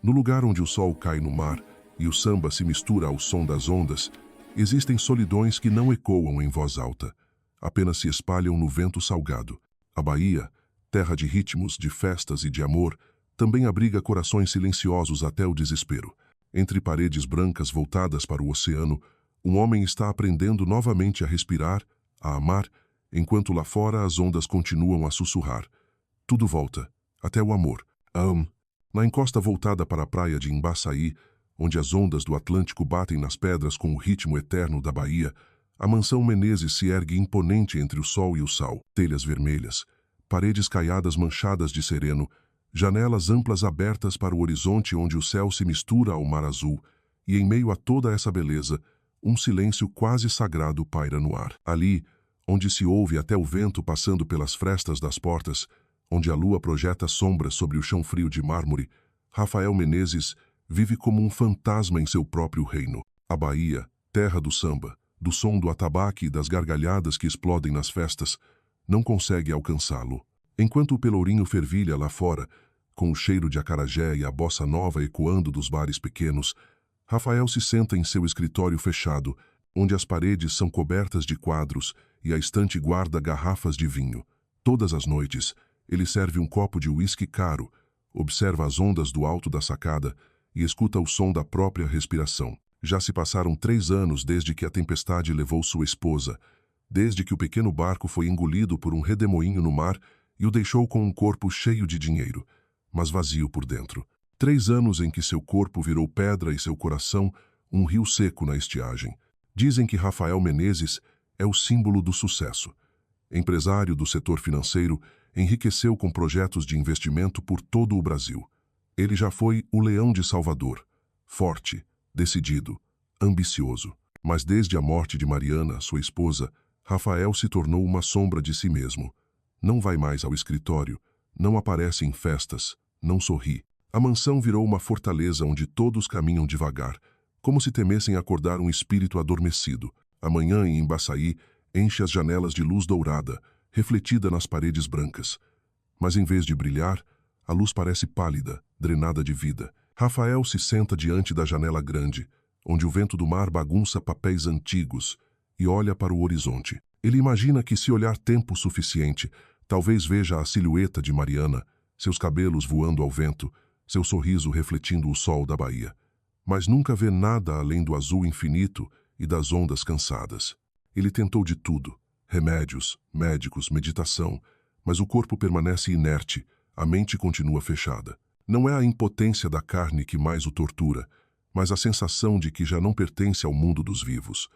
No lugar onde o sol cai no mar e o samba se mistura ao som das ondas, existem solidões que não ecoam em voz alta, apenas se espalham no vento salgado. A Bahia, terra de ritmos, de festas e de amor, também abriga corações silenciosos até o desespero. Entre paredes brancas voltadas para o oceano, um homem está aprendendo novamente a respirar, a amar, enquanto lá fora as ondas continuam a sussurrar. Tudo volta, até o amor. Na encosta voltada para a praia de Embaçaí, onde as ondas do Atlântico batem nas pedras com o ritmo eterno da Bahia, a mansão Menezes se ergue imponente entre o sol e o sal. Telhas vermelhas, paredes caiadas manchadas de sereno, janelas amplas abertas para o horizonte onde o céu se mistura ao mar azul, e em meio a toda essa beleza, um silêncio quase sagrado paira no ar. Ali, onde se ouve até o vento passando pelas frestas das portas, onde a lua projeta sombras sobre o chão frio de mármore, Rafael Menezes vive como um fantasma em seu próprio reino. A Bahia, terra do samba, do som do atabaque e das gargalhadas que explodem nas festas, não consegue alcançá-lo. Enquanto o pelourinho fervilha lá fora, com o cheiro de acarajé e a bossa nova ecoando dos bares pequenos, Rafael se senta em seu escritório fechado, onde as paredes são cobertas de quadros e a estante guarda garrafas de vinho. Todas as noites, ele serve um copo de uísque caro, observa as ondas do alto da sacada e escuta o som da própria respiração. Já se passaram 3 anos desde que a tempestade levou sua esposa, desde que o pequeno barco foi engolido por um redemoinho no mar e o deixou com um corpo cheio de dinheiro, mas vazio por dentro. 3 anos em que seu corpo virou pedra e seu coração um rio seco na estiagem. Dizem que Rafael Menezes é o símbolo do sucesso. Empresário do setor financeiro, enriqueceu com projetos de investimento por todo o Brasil. Ele já foi o leão de Salvador, forte, decidido, ambicioso. Mas desde a morte de Mariana, sua esposa, Rafael se tornou uma sombra de si mesmo. Não vai mais ao escritório, não aparece em festas, não sorri. A mansão virou uma fortaleza onde todos caminham devagar, como se temessem acordar um espírito adormecido. Amanhã em Embaçaí enche as janelas de luz dourada, refletida nas paredes brancas. Mas em vez de brilhar, a luz parece pálida, drenada de vida. Rafael se senta diante da janela grande, onde o vento do mar bagunça papéis antigos, e olha para o horizonte. Ele imagina que, se olhar tempo suficiente, talvez veja a silhueta de Mariana, seus cabelos voando ao vento, seu sorriso refletindo o sol da Bahia. Mas nunca vê nada além do azul infinito e das ondas cansadas. Ele tentou de tudo: remédios, médicos, meditação, mas o corpo permanece inerte, a mente continua fechada. Não é a impotência da carne que mais o tortura, mas a sensação de que já não pertence ao mundo dos vivos.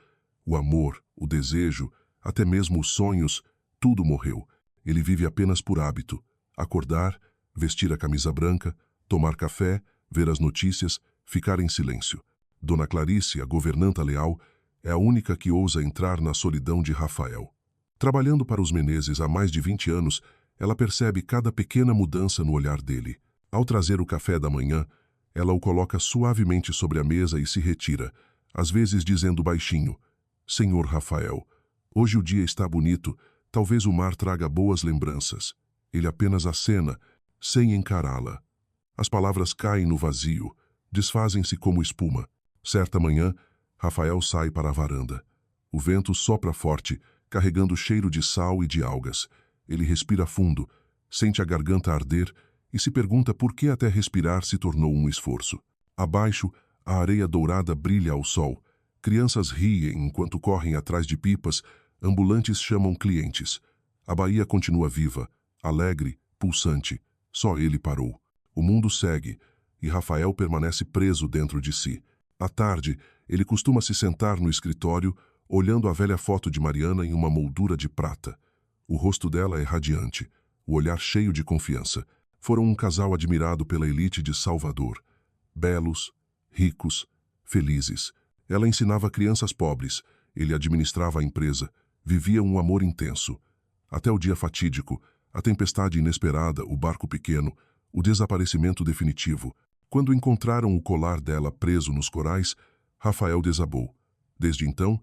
O amor, o desejo, até mesmo os sonhos, tudo morreu. Ele vive apenas por hábito: acordar, vestir a camisa branca, tomar café, ver as notícias, ficar em silêncio. Dona Clarice, a governanta leal, é a única que ousa entrar na solidão de Rafael. Trabalhando para os Menezes há mais de 20 anos, ela percebe cada pequena mudança no olhar dele. Ao trazer o café da manhã, ela o coloca suavemente sobre a mesa e se retira, às vezes dizendo baixinho: "Senhor Rafael, hoje o dia está bonito, talvez o mar traga boas lembranças." Ele apenas acena, sem encará-la. As palavras caem no vazio, desfazem-se como espuma. Certa manhã, Rafael sai para a varanda. O vento sopra forte, carregando cheiro de sal e de algas. Ele respira fundo, sente a garganta arder e se pergunta por que até respirar se tornou um esforço. Abaixo, a areia dourada brilha ao sol. Crianças riem enquanto correm atrás de pipas, ambulantes chamam clientes. A Bahia continua viva, alegre, pulsante. Só ele parou. O mundo segue, e Rafael permanece preso dentro de si. À tarde, ele costuma se sentar no escritório, olhando a velha foto de Mariana em uma moldura de prata. O rosto dela é radiante, o olhar cheio de confiança. Foram um casal admirado pela elite de Salvador. Belos, ricos, felizes. Ela ensinava crianças pobres, ele administrava a empresa, vivia um amor intenso. Até o dia fatídico, a tempestade inesperada, o barco pequeno, o desaparecimento definitivo. Quando encontraram o colar dela preso nos corais, Rafael desabou. Desde então,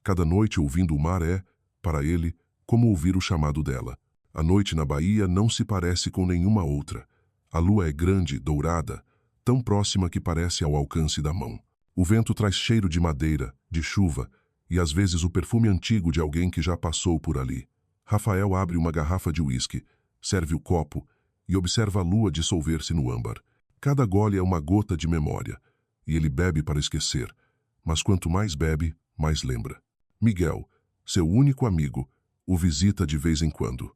cada noite ouvindo o mar é, para ele, como ouvir o chamado dela. A noite na Bahia não se parece com nenhuma outra. A lua é grande, dourada, tão próxima que parece ao alcance da mão. O vento traz cheiro de madeira, de chuva, e às vezes o perfume antigo de alguém que já passou por ali. Rafael abre uma garrafa de uísque, serve o copo e observa a lua dissolver-se no âmbar. Cada gole é uma gota de memória, e ele bebe para esquecer, mas quanto mais bebe, mais lembra. Miguel, seu único amigo, o visita de vez em quando.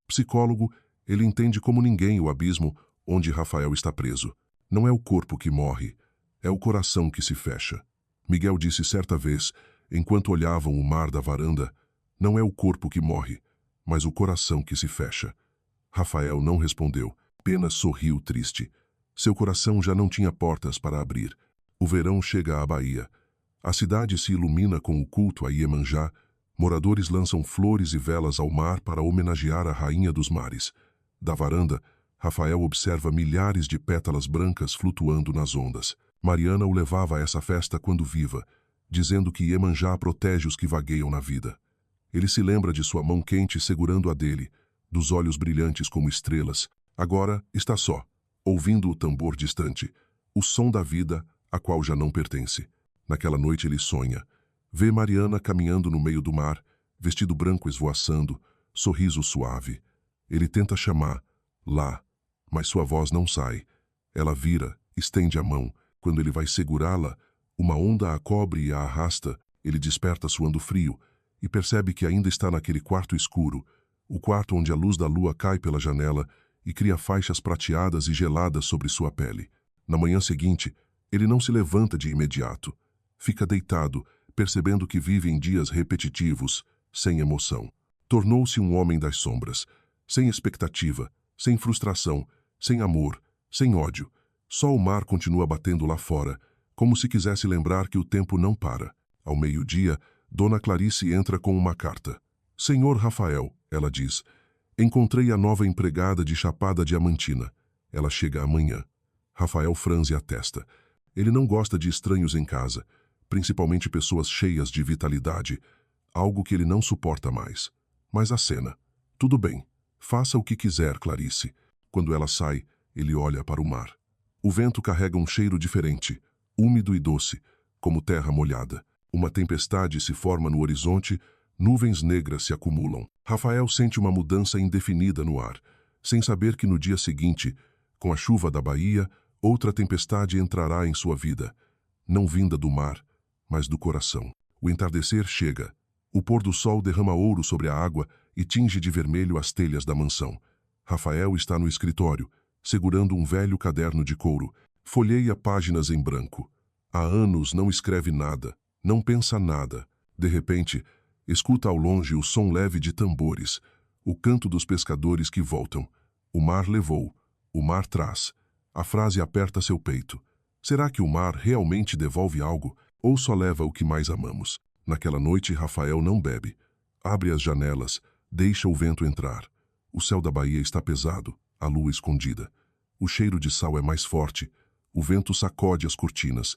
Psicólogo, ele entende como ninguém o abismo onde Rafael está preso. Não é o corpo que morre, é o coração que se fecha. Miguel disse certa vez, enquanto olhavam o mar da varanda, não é o corpo que morre, mas o coração que se fecha. Rafael não respondeu, apenas sorriu triste. Seu coração já não tinha portas para abrir. O verão chega à Bahia. A cidade se ilumina com o culto a Iemanjá. Moradores lançam flores e velas ao mar para homenagear a rainha dos mares. Da varanda, Rafael observa milhares de pétalas brancas flutuando nas ondas. Mariana o levava a essa festa quando viva, dizendo que Iemanjá protege os que vagueiam na vida. Ele se lembra de sua mão quente segurando a dele, dos olhos brilhantes como estrelas. Agora está só, ouvindo o tambor distante, o som da vida a qual já não pertence. Naquela noite ele sonha. Vê Mariana caminhando no meio do mar, vestido branco esvoaçando, sorriso suave. Ele tenta chamar, lá, mas sua voz não sai. Ela vira, estende a mão. Quando ele vai segurá-la, uma onda a cobre e a arrasta. Ele desperta suando frio e percebe que ainda está naquele quarto escuro, o quarto onde a luz da lua cai pela janela e cria faixas prateadas e geladas sobre sua pele. Na manhã seguinte, ele não se levanta de imediato. Fica deitado, percebendo que vive em dias repetitivos, sem emoção. Tornou-se um homem das sombras, sem expectativa, sem frustração, sem amor, sem ódio. Só o mar continua batendo lá fora, como se quisesse lembrar que o tempo não para. Ao meio-dia, Dona Clarice entra com uma carta. Senhor Rafael, ela diz, encontrei a nova empregada de Chapada Diamantina. Ela chega amanhã. Rafael franze a testa. Ele não gosta de estranhos em casa, principalmente pessoas cheias de vitalidade, algo que ele não suporta mais. Mas acena. Tudo bem, faça o que quiser, Clarice. Quando ela sai, ele olha para o mar. O vento carrega um cheiro diferente, úmido e doce, como terra molhada. Uma tempestade se forma no horizonte, nuvens negras se acumulam. Rafael sente uma mudança indefinida no ar, sem saber que no dia seguinte, com a chuva da Bahia, outra tempestade entrará em sua vida, não vinda do mar, mas do coração. O entardecer chega. O pôr do sol derrama ouro sobre a água e tinge de vermelho as telhas da mansão. Rafael está no escritório, segurando um velho caderno de couro. Folheia páginas em branco. Há anos não escreve nada, não pensa nada. De repente, escuta ao longe o som leve de tambores, o canto dos pescadores que voltam. O mar levou, o mar traz. A frase aperta seu peito. Será que o mar realmente devolve algo, ou só leva o que mais amamos? Naquela noite, Rafael não bebe. Abre as janelas, deixa o vento entrar. O céu da Bahia está pesado, a lua escondida. O cheiro de sal é mais forte. O vento sacode as cortinas.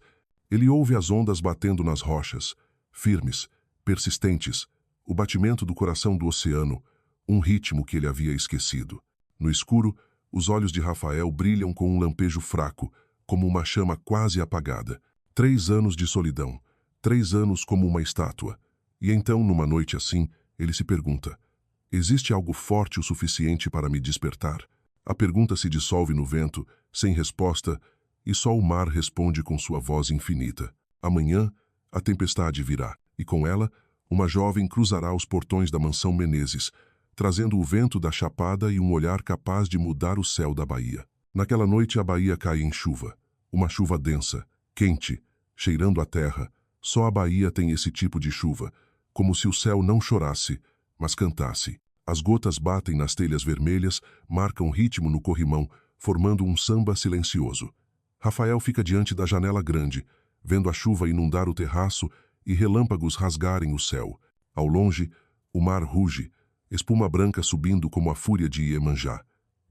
Ele ouve as ondas batendo nas rochas, firmes, persistentes, o batimento do coração do oceano, um ritmo que ele havia esquecido. No escuro, os olhos de Rafael brilham com um lampejo fraco, como uma chama quase apagada. 3 anos de solidão, 3 anos como uma estátua. E então, numa noite assim, ele se pergunta, existe algo forte o suficiente para me despertar? A pergunta se dissolve no vento, sem resposta, e só o mar responde com sua voz infinita. Amanhã, a tempestade virá, e com ela, uma jovem cruzará os portões da mansão Menezes, trazendo o vento da chapada e um olhar capaz de mudar o céu da Bahia. Naquela noite a Bahia cai em chuva. Uma chuva densa, quente, cheirando a terra. Só a Bahia tem esse tipo de chuva, como se o céu não chorasse, mas cantasse. As gotas batem nas telhas vermelhas, marcam ritmo no corrimão, formando um samba silencioso. Rafael fica diante da janela grande, vendo a chuva inundar o terraço e relâmpagos rasgarem o céu. Ao longe, o mar ruge, espuma branca subindo como a fúria de Iemanjá.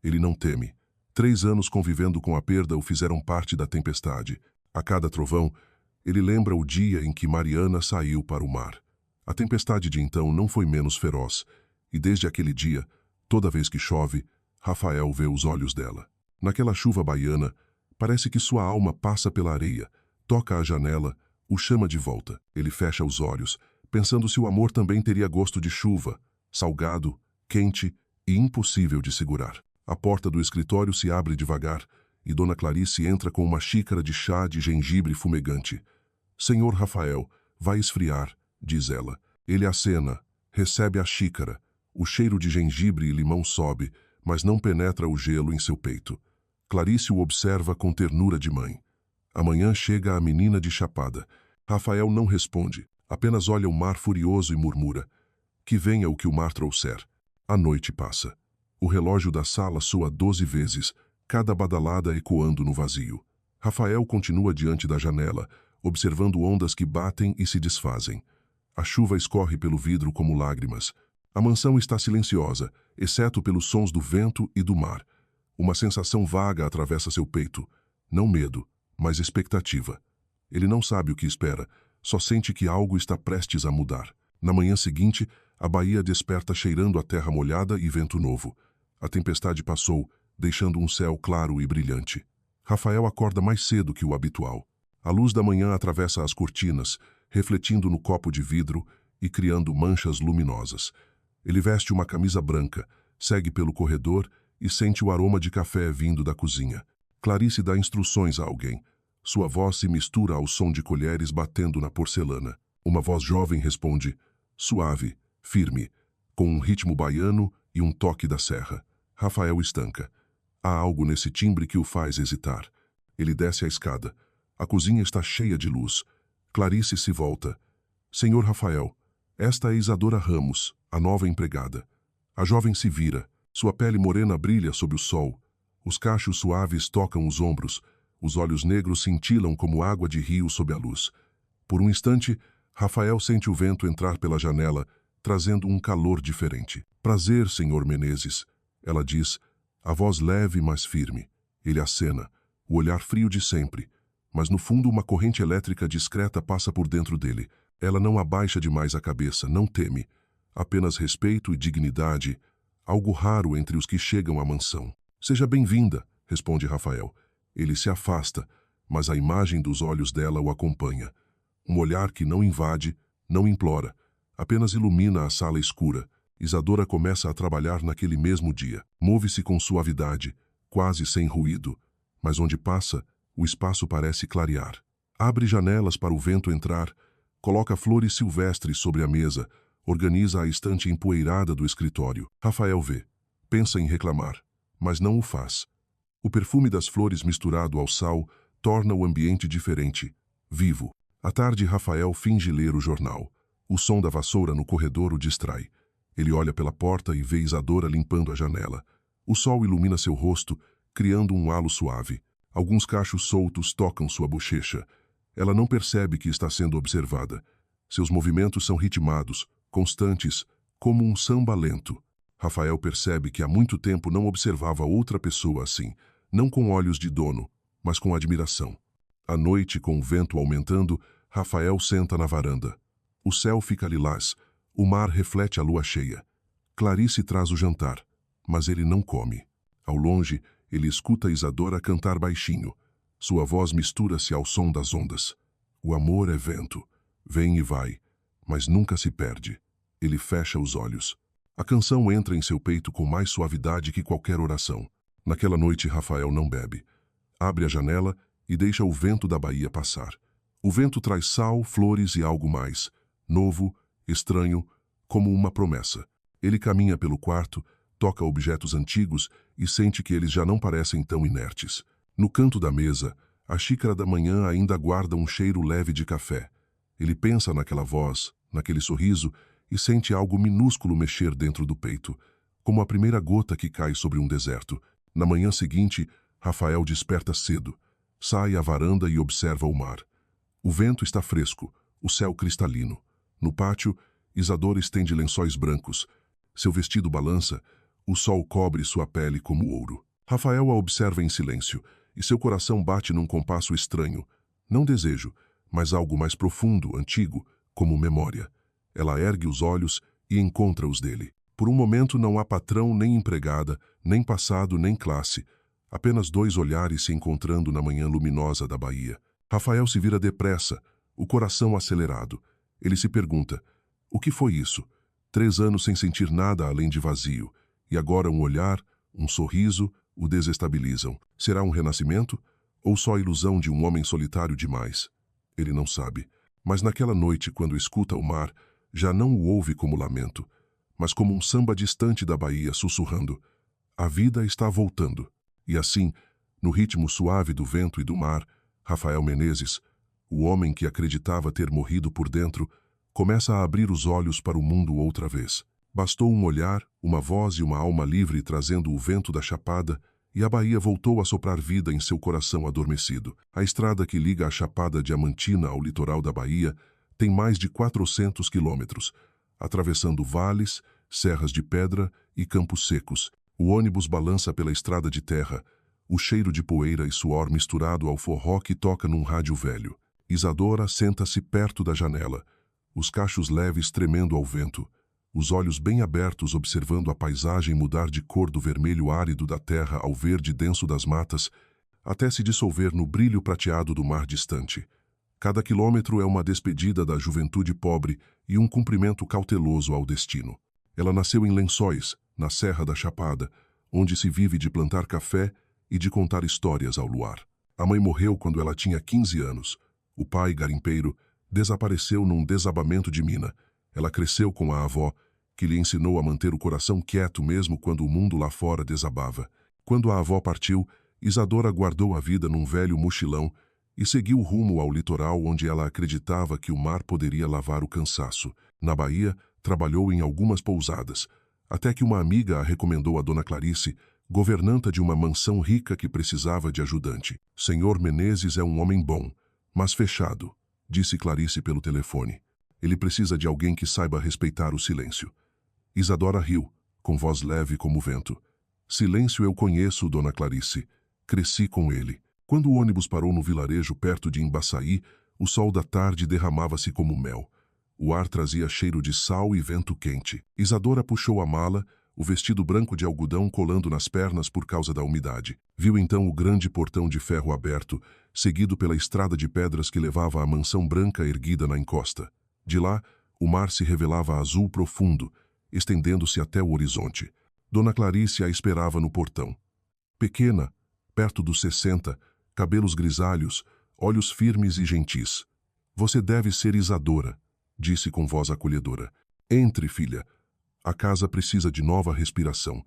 Ele não teme. 3 anos convivendo com a perda o fizeram parte da tempestade. A cada trovão, ele lembra o dia em que Mariana saiu para o mar. A tempestade de então não foi menos feroz, e desde aquele dia, toda vez que chove, Rafael vê os olhos dela. Naquela chuva baiana, Parece que sua alma passa pela areia, toca a janela, o chama de volta. Ele fecha os olhos, pensando se o amor também teria gosto de chuva, salgado, quente e impossível de segurar. A porta do escritório se abre devagar e Dona Clarice entra com uma xícara de chá de gengibre fumegante. Senhor Rafael, vai esfriar, diz ela. Ele acena, recebe a xícara. O cheiro de gengibre e limão sobe, mas não penetra o gelo em seu peito. Clarice o observa com ternura de mãe. Amanhã chega a menina de chapada. Rafael não responde, apenas olha o mar furioso e murmura: que venha o que o mar trouxer. A noite passa. O relógio da sala soa 12 vezes, cada badalada ecoando no vazio. Rafael continua diante da janela, observando ondas que batem e se desfazem. A chuva escorre pelo vidro como lágrimas. A mansão está silenciosa, exceto pelos sons do vento e do mar. Uma sensação vaga atravessa seu peito. Não medo, mas expectativa. Ele não sabe o que espera, só sente que algo está prestes a mudar. Na manhã seguinte, a baía desperta cheirando a terra molhada e vento novo. A tempestade passou, deixando um céu claro e brilhante. Rafael acorda mais cedo que o habitual. A luz da manhã atravessa as cortinas, refletindo no copo de vidro e criando manchas luminosas. Ele veste uma camisa branca, segue pelo corredor e sente o aroma de café vindo da cozinha. Clarice dá instruções a alguém. Sua voz se mistura ao som de colheres batendo na porcelana. Uma voz jovem responde, suave, firme, com um ritmo baiano e um toque da serra. Rafael estanca. Há algo nesse timbre que o faz hesitar. Ele desce a escada. A cozinha está cheia de luz. Clarice se volta. Senhor Rafael, esta é Isadora Ramos, a nova empregada. A jovem se vira. Sua pele morena brilha sob o sol. Os cachos suaves tocam os ombros. Os olhos negros cintilam como água de rio sob a luz. Por um instante, Rafael sente o vento entrar pela janela, trazendo um calor diferente. Prazer, senhor Menezes, ela diz, a voz leve mas firme. Ele acena, o olhar frio de sempre, mas no fundo uma corrente elétrica discreta passa por dentro dele. Ela não abaixa demais a cabeça, não teme. Apenas respeito e dignidade, algo raro entre os que chegam à mansão. Seja bem-vinda, responde Rafael. Ele se afasta, mas a imagem dos olhos dela o acompanha. Um olhar que não invade, não implora, apenas ilumina a sala escura. Isadora começa a trabalhar naquele mesmo dia. Move-se com suavidade, quase sem ruído, mas onde passa, o espaço parece clarear. Abre janelas para o vento entrar, coloca flores silvestres sobre a mesa, organiza a estante empoeirada do escritório. Rafael vê, pensa em reclamar, mas não o faz. O perfume das flores misturado ao sal torna o ambiente diferente, vivo. À tarde, Rafael finge ler o jornal. O som da vassoura no corredor o distrai. Ele olha pela porta e vê Isadora limpando a janela. O sol ilumina seu rosto, criando um halo suave. Alguns cachos soltos tocam sua bochecha. Ela não percebe que está sendo observada. Seus movimentos são ritmados, constantes, como um samba lento. Rafael percebe que há muito tempo não observava outra pessoa assim, não com olhos de dono, mas com admiração. À noite, com o vento aumentando, Rafael senta na varanda. O céu fica lilás, o mar reflete a lua cheia. Clarice traz o jantar, mas ele não come. Ao longe, ele escuta Isadora cantar baixinho. Sua voz mistura-se ao som das ondas. O amor é vento, vem e vai, mas nunca se perde. Ele fecha os olhos. A canção entra em seu peito com mais suavidade que qualquer oração. Naquela noite, Rafael não bebe. Abre a janela e deixa o vento da baía passar. O vento traz sal, flores e algo mais, novo, estranho, como uma promessa. Ele caminha pelo quarto, toca objetos antigos e sente que eles já não parecem tão inertes. No canto da mesa, a xícara da manhã ainda guarda um cheiro leve de café. Ele pensa naquela voz, naquele sorriso, e sente algo minúsculo mexer dentro do peito, como a primeira gota que cai sobre um deserto. Na manhã seguinte, Rafael desperta cedo, sai à varanda e observa o mar. O vento está fresco, o céu cristalino. No pátio, Isadora estende lençóis brancos. Seu vestido balança, o sol cobre sua pele como ouro. Rafael a observa em silêncio, e seu coração bate num compasso estranho. Não desejo, mas algo mais profundo, antigo, como memória. Ela ergue os olhos e encontra os dele. Por um momento não há patrão nem empregada, nem passado nem classe. Apenas 2 olhares se encontrando na manhã luminosa da Bahia. Rafael se vira depressa, o coração acelerado. Ele se pergunta, o que foi isso? 3 anos sem sentir nada além de vazio. E agora um olhar, um sorriso, o desestabilizam. Será um renascimento? Ou só a ilusão de um homem solitário demais? Ele não sabe. Mas naquela noite, quando escuta o mar, já não o ouve como lamento, mas como um samba distante da Bahia sussurrando. A vida está voltando. E assim, no ritmo suave do vento e do mar, Rafael Menezes, o homem que acreditava ter morrido por dentro, começa a abrir os olhos para o mundo outra vez. Bastou um olhar, uma voz e uma alma livre trazendo o vento da Chapada, e a Bahia voltou a soprar vida em seu coração adormecido. A estrada que liga a Chapada Diamantina ao litoral da Bahia tem mais de 400 quilômetros, atravessando vales, serras de pedra e campos secos. O ônibus balança pela estrada de terra, o cheiro de poeira e suor misturado ao forró que toca num rádio velho. Isadora senta-se perto da janela, os cachos leves tremendo ao vento, os olhos bem abertos observando a paisagem mudar de cor do vermelho árido da terra ao verde denso das matas, até se dissolver no brilho prateado do mar distante. Cada quilômetro é uma despedida da juventude pobre e um cumprimento cauteloso ao destino. Ela nasceu em Lençóis, na Serra da Chapada, onde se vive de plantar café e de contar histórias ao luar. A mãe morreu quando ela tinha 15 anos. O pai, garimpeiro, desapareceu num desabamento de mina. Ela cresceu com a avó, que lhe ensinou a manter o coração quieto mesmo quando o mundo lá fora desabava. Quando a avó partiu, Isadora guardou a vida num velho mochilão e seguiu rumo ao litoral onde ela acreditava que o mar poderia lavar o cansaço. Na Bahia, trabalhou em algumas pousadas, até que uma amiga a recomendou a Dona Clarice, governanta de uma mansão rica que precisava de ajudante. Senhor Menezes é um homem bom, mas fechado, disse Clarice pelo telefone. Ele precisa de alguém que saiba respeitar o silêncio. Isadora riu, com voz leve como o vento. Silêncio eu conheço, Dona Clarice. Cresci com ele. Quando o ônibus parou no vilarejo perto de Embaçaí, o sol da tarde derramava-se como mel. O ar trazia cheiro de sal e vento quente. Isadora puxou a mala, o vestido branco de algodão colando nas pernas por causa da umidade. Viu então o grande portão de ferro aberto, seguido pela estrada de pedras que levava à mansão branca erguida na encosta. De lá, o mar se revelava azul profundo, estendendo-se até o horizonte. Dona Clarice a esperava no portão. Pequena, perto dos 60, cabelos grisalhos, olhos firmes e gentis. Você deve ser Isadora, disse com voz acolhedora. Entre, filha. A casa precisa de nova respiração.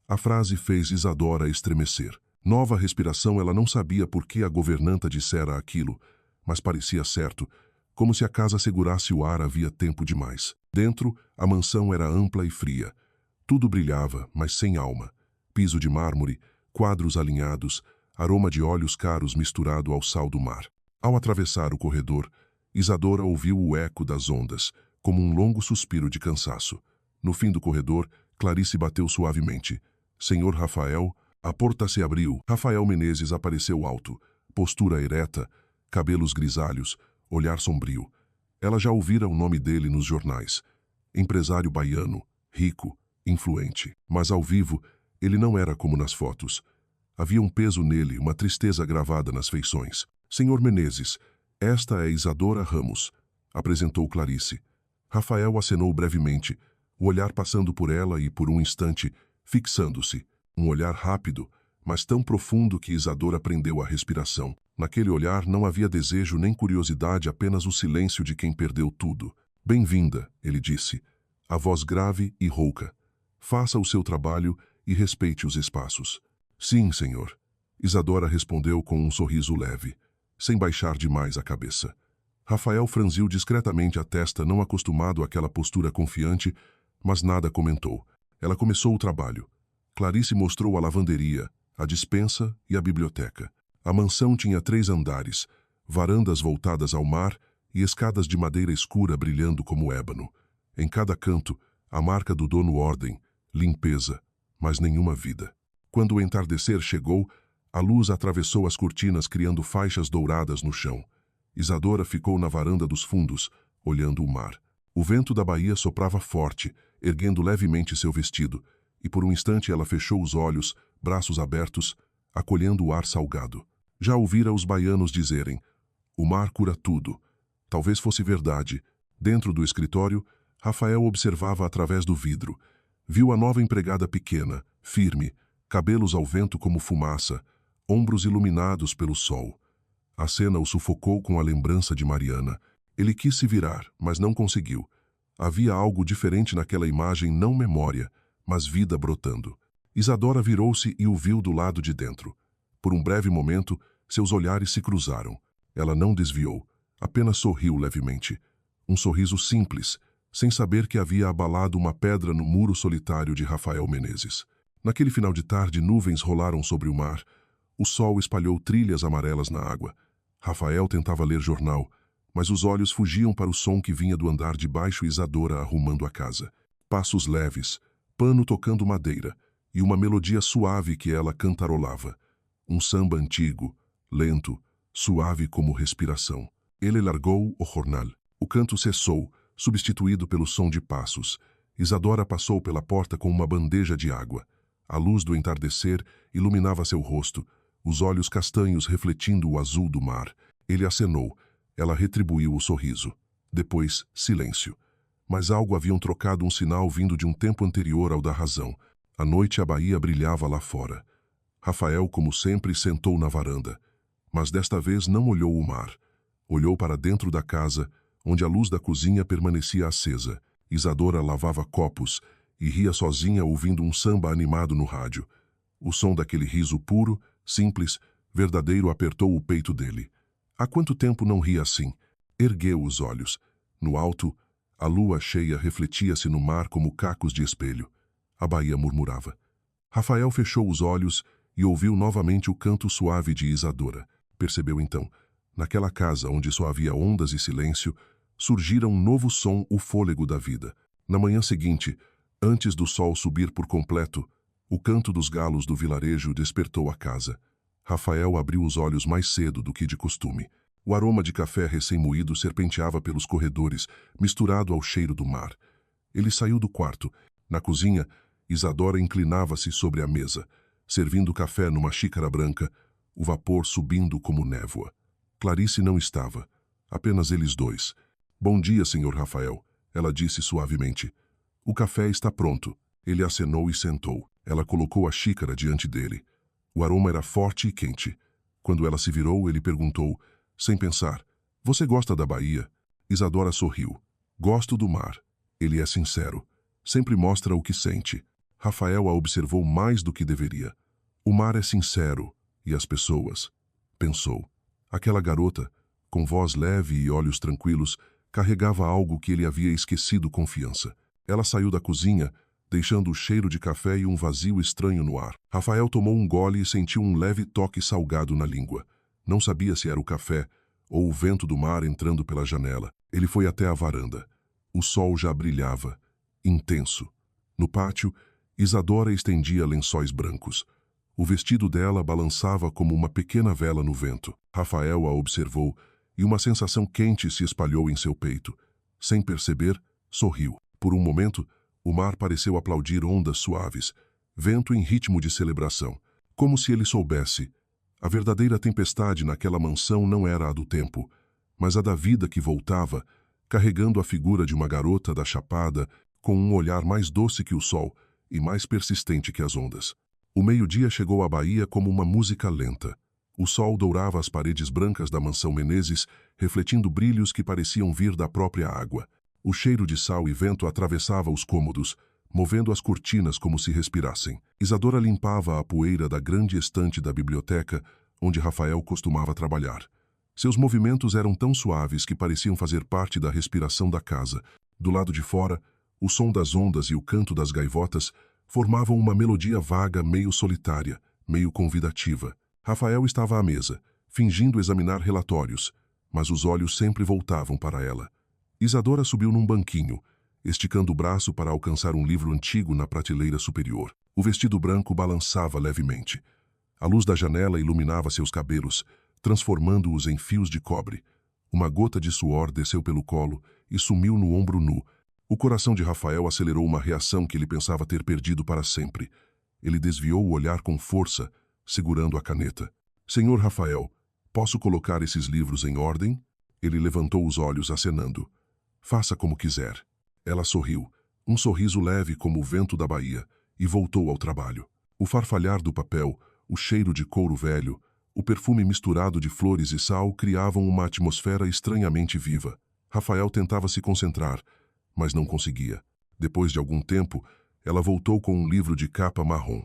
A frase fez Isadora estremecer. Nova respiração, ela não sabia por que a governanta dissera aquilo, mas parecia certo, como se a casa segurasse o ar havia tempo demais. Dentro, a mansão era ampla e fria. Tudo brilhava, mas sem alma. Piso de mármore, quadros alinhados, aroma de óleos caros misturado ao sal do mar. Ao atravessar o corredor, Isadora ouviu o eco das ondas, como um longo suspiro de cansaço. No fim do corredor, Clarice bateu suavemente. Senhor Rafael, a porta se abriu. Rafael Menezes apareceu alto, postura ereta, cabelos grisalhos, olhar sombrio. Ela já ouvira o nome dele nos jornais. Empresário baiano, rico, influente. Mas ao vivo, ele não era como nas fotos. Havia um peso nele, uma tristeza gravada nas feições. Senhor Menezes, esta é Isadora Ramos, apresentou Clarice. Rafael acenou brevemente, o olhar passando por ela e, por um instante, fixando-se. Um olhar rápido, mas tão profundo que Isadora prendeu a respiração. Naquele olhar não havia desejo nem curiosidade, apenas o silêncio de quem perdeu tudo. Bem-vinda, ele disse, a voz grave e rouca. Faça o seu trabalho e respeite os espaços. Sim, senhor. Isadora respondeu com um sorriso leve, sem baixar demais a cabeça. Rafael franziu discretamente a testa, não acostumado àquela postura confiante, mas nada comentou. Ela começou o trabalho. Clarice mostrou a lavanderia, a despensa e a biblioteca. A mansão tinha 3 andares, varandas voltadas ao mar e escadas de madeira escura brilhando como ébano. Em cada canto, a marca do dono ordem, limpeza, mas nenhuma vida. Quando o entardecer chegou, a luz atravessou as cortinas criando faixas douradas no chão. Isadora ficou na varanda dos fundos, olhando o mar. O vento da Bahia soprava forte, erguendo levemente seu vestido, e por um instante ela fechou os olhos, braços abertos, acolhendo o ar salgado. Já ouvira os baianos dizerem: "O mar cura tudo." Talvez fosse verdade. Dentro do escritório, Rafael observava através do vidro. Viu a nova empregada pequena, firme, cabelos ao vento como fumaça, ombros iluminados pelo sol. A cena o sufocou com a lembrança de Mariana. Ele quis se virar, mas não conseguiu. Havia algo diferente naquela imagem, não memória, mas vida brotando. Isadora virou-se e o viu do lado de dentro. Por um breve momento, seus olhares se cruzaram. Ela não desviou, apenas sorriu levemente. Um sorriso simples, sem saber que havia abalado uma pedra no muro solitário de Rafael Menezes. Naquele final de tarde, nuvens rolaram sobre o mar. O sol espalhou trilhas amarelas na água. Rafael tentava ler jornal, mas os olhos fugiam para o som que vinha do andar de baixo e Isadora arrumando a casa. Passos leves, pano tocando madeira, e uma melodia suave que ela cantarolava. Um samba antigo, lento, suave como respiração. Ele largou o jornal. O canto cessou, substituído pelo som de passos. Isadora passou pela porta com uma bandeja de água. A luz do entardecer iluminava seu rosto, os olhos castanhos refletindo o azul do mar. Ele acenou. Ela retribuiu o sorriso. Depois, silêncio. Mas algo haviam trocado, um sinal vindo de um tempo anterior ao da razão. À noite a baía brilhava lá fora. Rafael, como sempre, sentou na varanda. Mas desta vez não olhou o mar. Olhou para dentro da casa, onde a luz da cozinha permanecia acesa. Isadora lavava copos e ria sozinha ouvindo um samba animado no rádio. O som daquele riso puro, simples, verdadeiro apertou o peito dele. Há quanto tempo não ria assim? Ergueu os olhos. No alto, a lua cheia refletia-se no mar como cacos de espelho. A baía murmurava. Rafael fechou os olhos e ouviu novamente o canto suave de Isadora. Percebeu então, naquela casa onde só havia ondas e silêncio, surgira um novo som, o fôlego da vida. Na manhã seguinte, antes do sol subir por completo, o canto dos galos do vilarejo despertou a casa. Rafael abriu os olhos mais cedo do que de costume. O aroma de café recém-moído serpenteava pelos corredores, misturado ao cheiro do mar. Ele saiu do quarto. Na cozinha, Isadora inclinava-se sobre a mesa, servindo café numa xícara branca, o vapor subindo como névoa. Clarice não estava. Apenas eles dois. "Bom dia, senhor Rafael", ela disse suavemente. "O café está pronto." Ele acenou e sentou. Ela colocou a xícara diante dele. O aroma era forte e quente. Quando ela se virou, ele perguntou, sem pensar: "Você gosta da Bahia?" Isadora sorriu. "Gosto do mar." Ele é sincero. Sempre mostra o que sente. Rafael a observou mais do que deveria. O mar é sincero, e as pessoas? Pensou. Aquela garota, com voz leve e olhos tranquilos, carregava algo que ele havia esquecido: confiança. Ela saiu da cozinha, deixando o cheiro de café e um vazio estranho no ar. Rafael tomou um gole e sentiu um leve toque salgado na língua. Não sabia se era o café ou o vento do mar entrando pela janela. Ele foi até a varanda. O sol já brilhava, intenso. No pátio, Isadora estendia lençóis brancos. O vestido dela balançava como uma pequena vela no vento. Rafael a observou e uma sensação quente se espalhou em seu peito. Sem perceber, sorriu. Por um momento, o mar pareceu aplaudir ondas suaves, vento em ritmo de celebração, como se ele soubesse. A verdadeira tempestade naquela mansão não era a do tempo, mas a da vida que voltava, carregando a figura de uma garota da Chapada, com um olhar mais doce que o sol e mais persistente que as ondas. O meio-dia chegou à Bahia como uma música lenta. O sol dourava as paredes brancas da mansão Menezes, refletindo brilhos que pareciam vir da própria água. O cheiro de sal e vento atravessava os cômodos, movendo as cortinas como se respirassem. Isadora limpava a poeira da grande estante da biblioteca, onde Rafael costumava trabalhar. Seus movimentos eram tão suaves que pareciam fazer parte da respiração da casa. Do lado de fora, o som das ondas e o canto das gaivotas formavam uma melodia vaga, meio solitária, meio convidativa. Rafael estava à mesa, fingindo examinar relatórios, mas os olhos sempre voltavam para ela. Isadora subiu num banquinho, esticando o braço para alcançar um livro antigo na prateleira superior. O vestido branco balançava levemente. A luz da janela iluminava seus cabelos, transformando-os em fios de cobre. Uma gota de suor desceu pelo colo e sumiu no ombro nu. O coração de Rafael acelerou uma reação que ele pensava ter perdido para sempre. Ele desviou o olhar com força, segurando a caneta. Senhor Rafael, posso colocar esses livros em ordem? Ele levantou os olhos acenando. Faça como quiser. Ela sorriu, um sorriso leve como o vento da Bahia, e voltou ao trabalho. O farfalhar do papel, o cheiro de couro velho, o perfume misturado de flores e sal criavam uma atmosfera estranhamente viva. Rafael tentava se concentrar, mas não conseguia. Depois de algum tempo, ela voltou com um livro de capa marrom.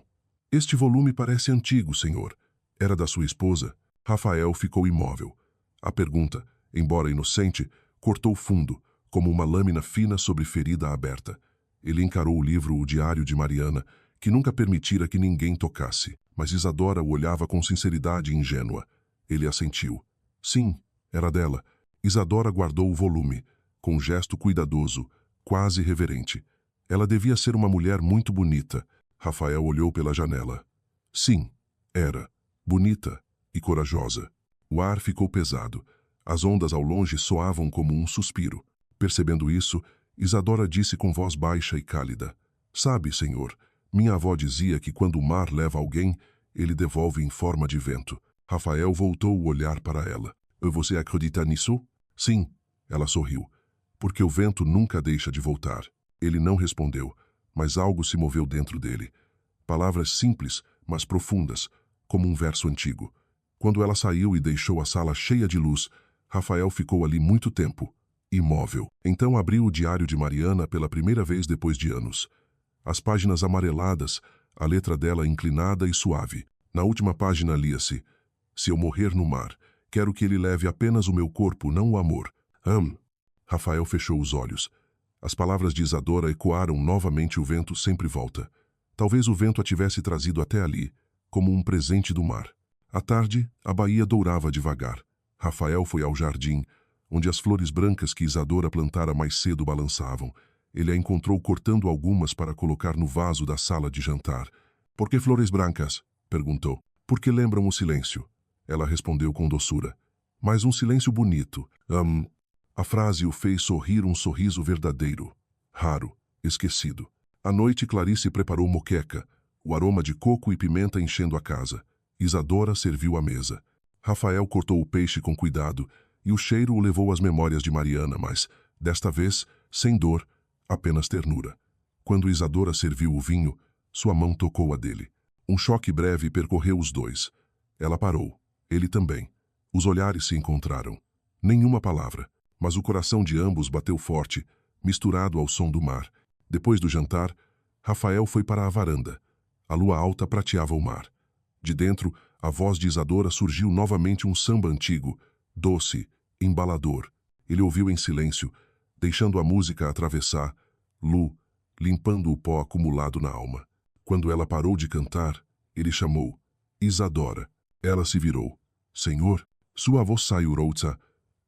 Este volume parece antigo, senhor. Era da sua esposa? Rafael ficou imóvel. A pergunta, embora inocente, cortou fundo, como uma lâmina fina sobre ferida aberta. Ele encarou o livro O Diário de Mariana, que nunca permitira que ninguém tocasse, mas Isadora o olhava com sinceridade ingênua. Ele assentiu. Sim, era dela. Isadora guardou o volume, com um gesto cuidadoso, quase reverente. Ela devia ser uma mulher muito bonita. Rafael olhou pela janela. Sim, era. Bonita e corajosa. O ar ficou pesado. As ondas ao longe soavam como um suspiro. Percebendo isso, Isadora disse com voz baixa e cálida. Sabe, senhor, minha avó dizia que quando o mar leva alguém, ele devolve em forma de vento. Rafael voltou o olhar para ela. Você acredita nisso? Sim, ela sorriu. Porque o vento nunca deixa de voltar. Ele não respondeu, mas algo se moveu dentro dele. Palavras simples, mas profundas, como um verso antigo. Quando ela saiu e deixou a sala cheia de luz, Rafael ficou ali muito tempo, imóvel. Então abriu o diário de Mariana pela primeira vez depois de anos. As páginas amareladas, a letra dela inclinada e suave. Na última página lia-se: Se eu morrer no mar, quero que ele leve apenas o meu corpo, não o amor. Rafael fechou os olhos. As palavras de Isadora ecoaram novamente. O vento sempre volta. Talvez o vento a tivesse trazido até ali, como um presente do mar. À tarde, a baía dourava devagar. Rafael foi ao jardim, onde as flores brancas que Isadora plantara mais cedo balançavam. Ele a encontrou cortando algumas para colocar no vaso da sala de jantar. Por que flores brancas? Perguntou. Porque lembram o silêncio. Ela respondeu com doçura. Mas um silêncio bonito. A frase o fez sorrir, um sorriso verdadeiro. Raro, esquecido. À noite, Clarice preparou moqueca, o aroma de coco e pimenta enchendo a casa. Isadora serviu a mesa. Rafael cortou o peixe com cuidado, e o cheiro o levou às memórias de Mariana, mas, desta vez, sem dor, apenas ternura. Quando Isadora serviu o vinho, sua mão tocou a dele. Um choque breve percorreu os dois. Ela parou. Ele também. Os olhares se encontraram. Nenhuma palavra, mas o coração de ambos bateu forte, misturado ao som do mar. Depois do jantar, Rafael foi para a varanda. A lua alta prateava o mar. De dentro, a voz de Isadora surgiu novamente, um samba antigo, doce, embalador. Ele ouviu em silêncio, deixando a música atravessar, limpando o pó acumulado na alma. Quando ela parou de cantar, ele chamou, Isadora. Ela se virou. Senhor, sua voz saiu rouca.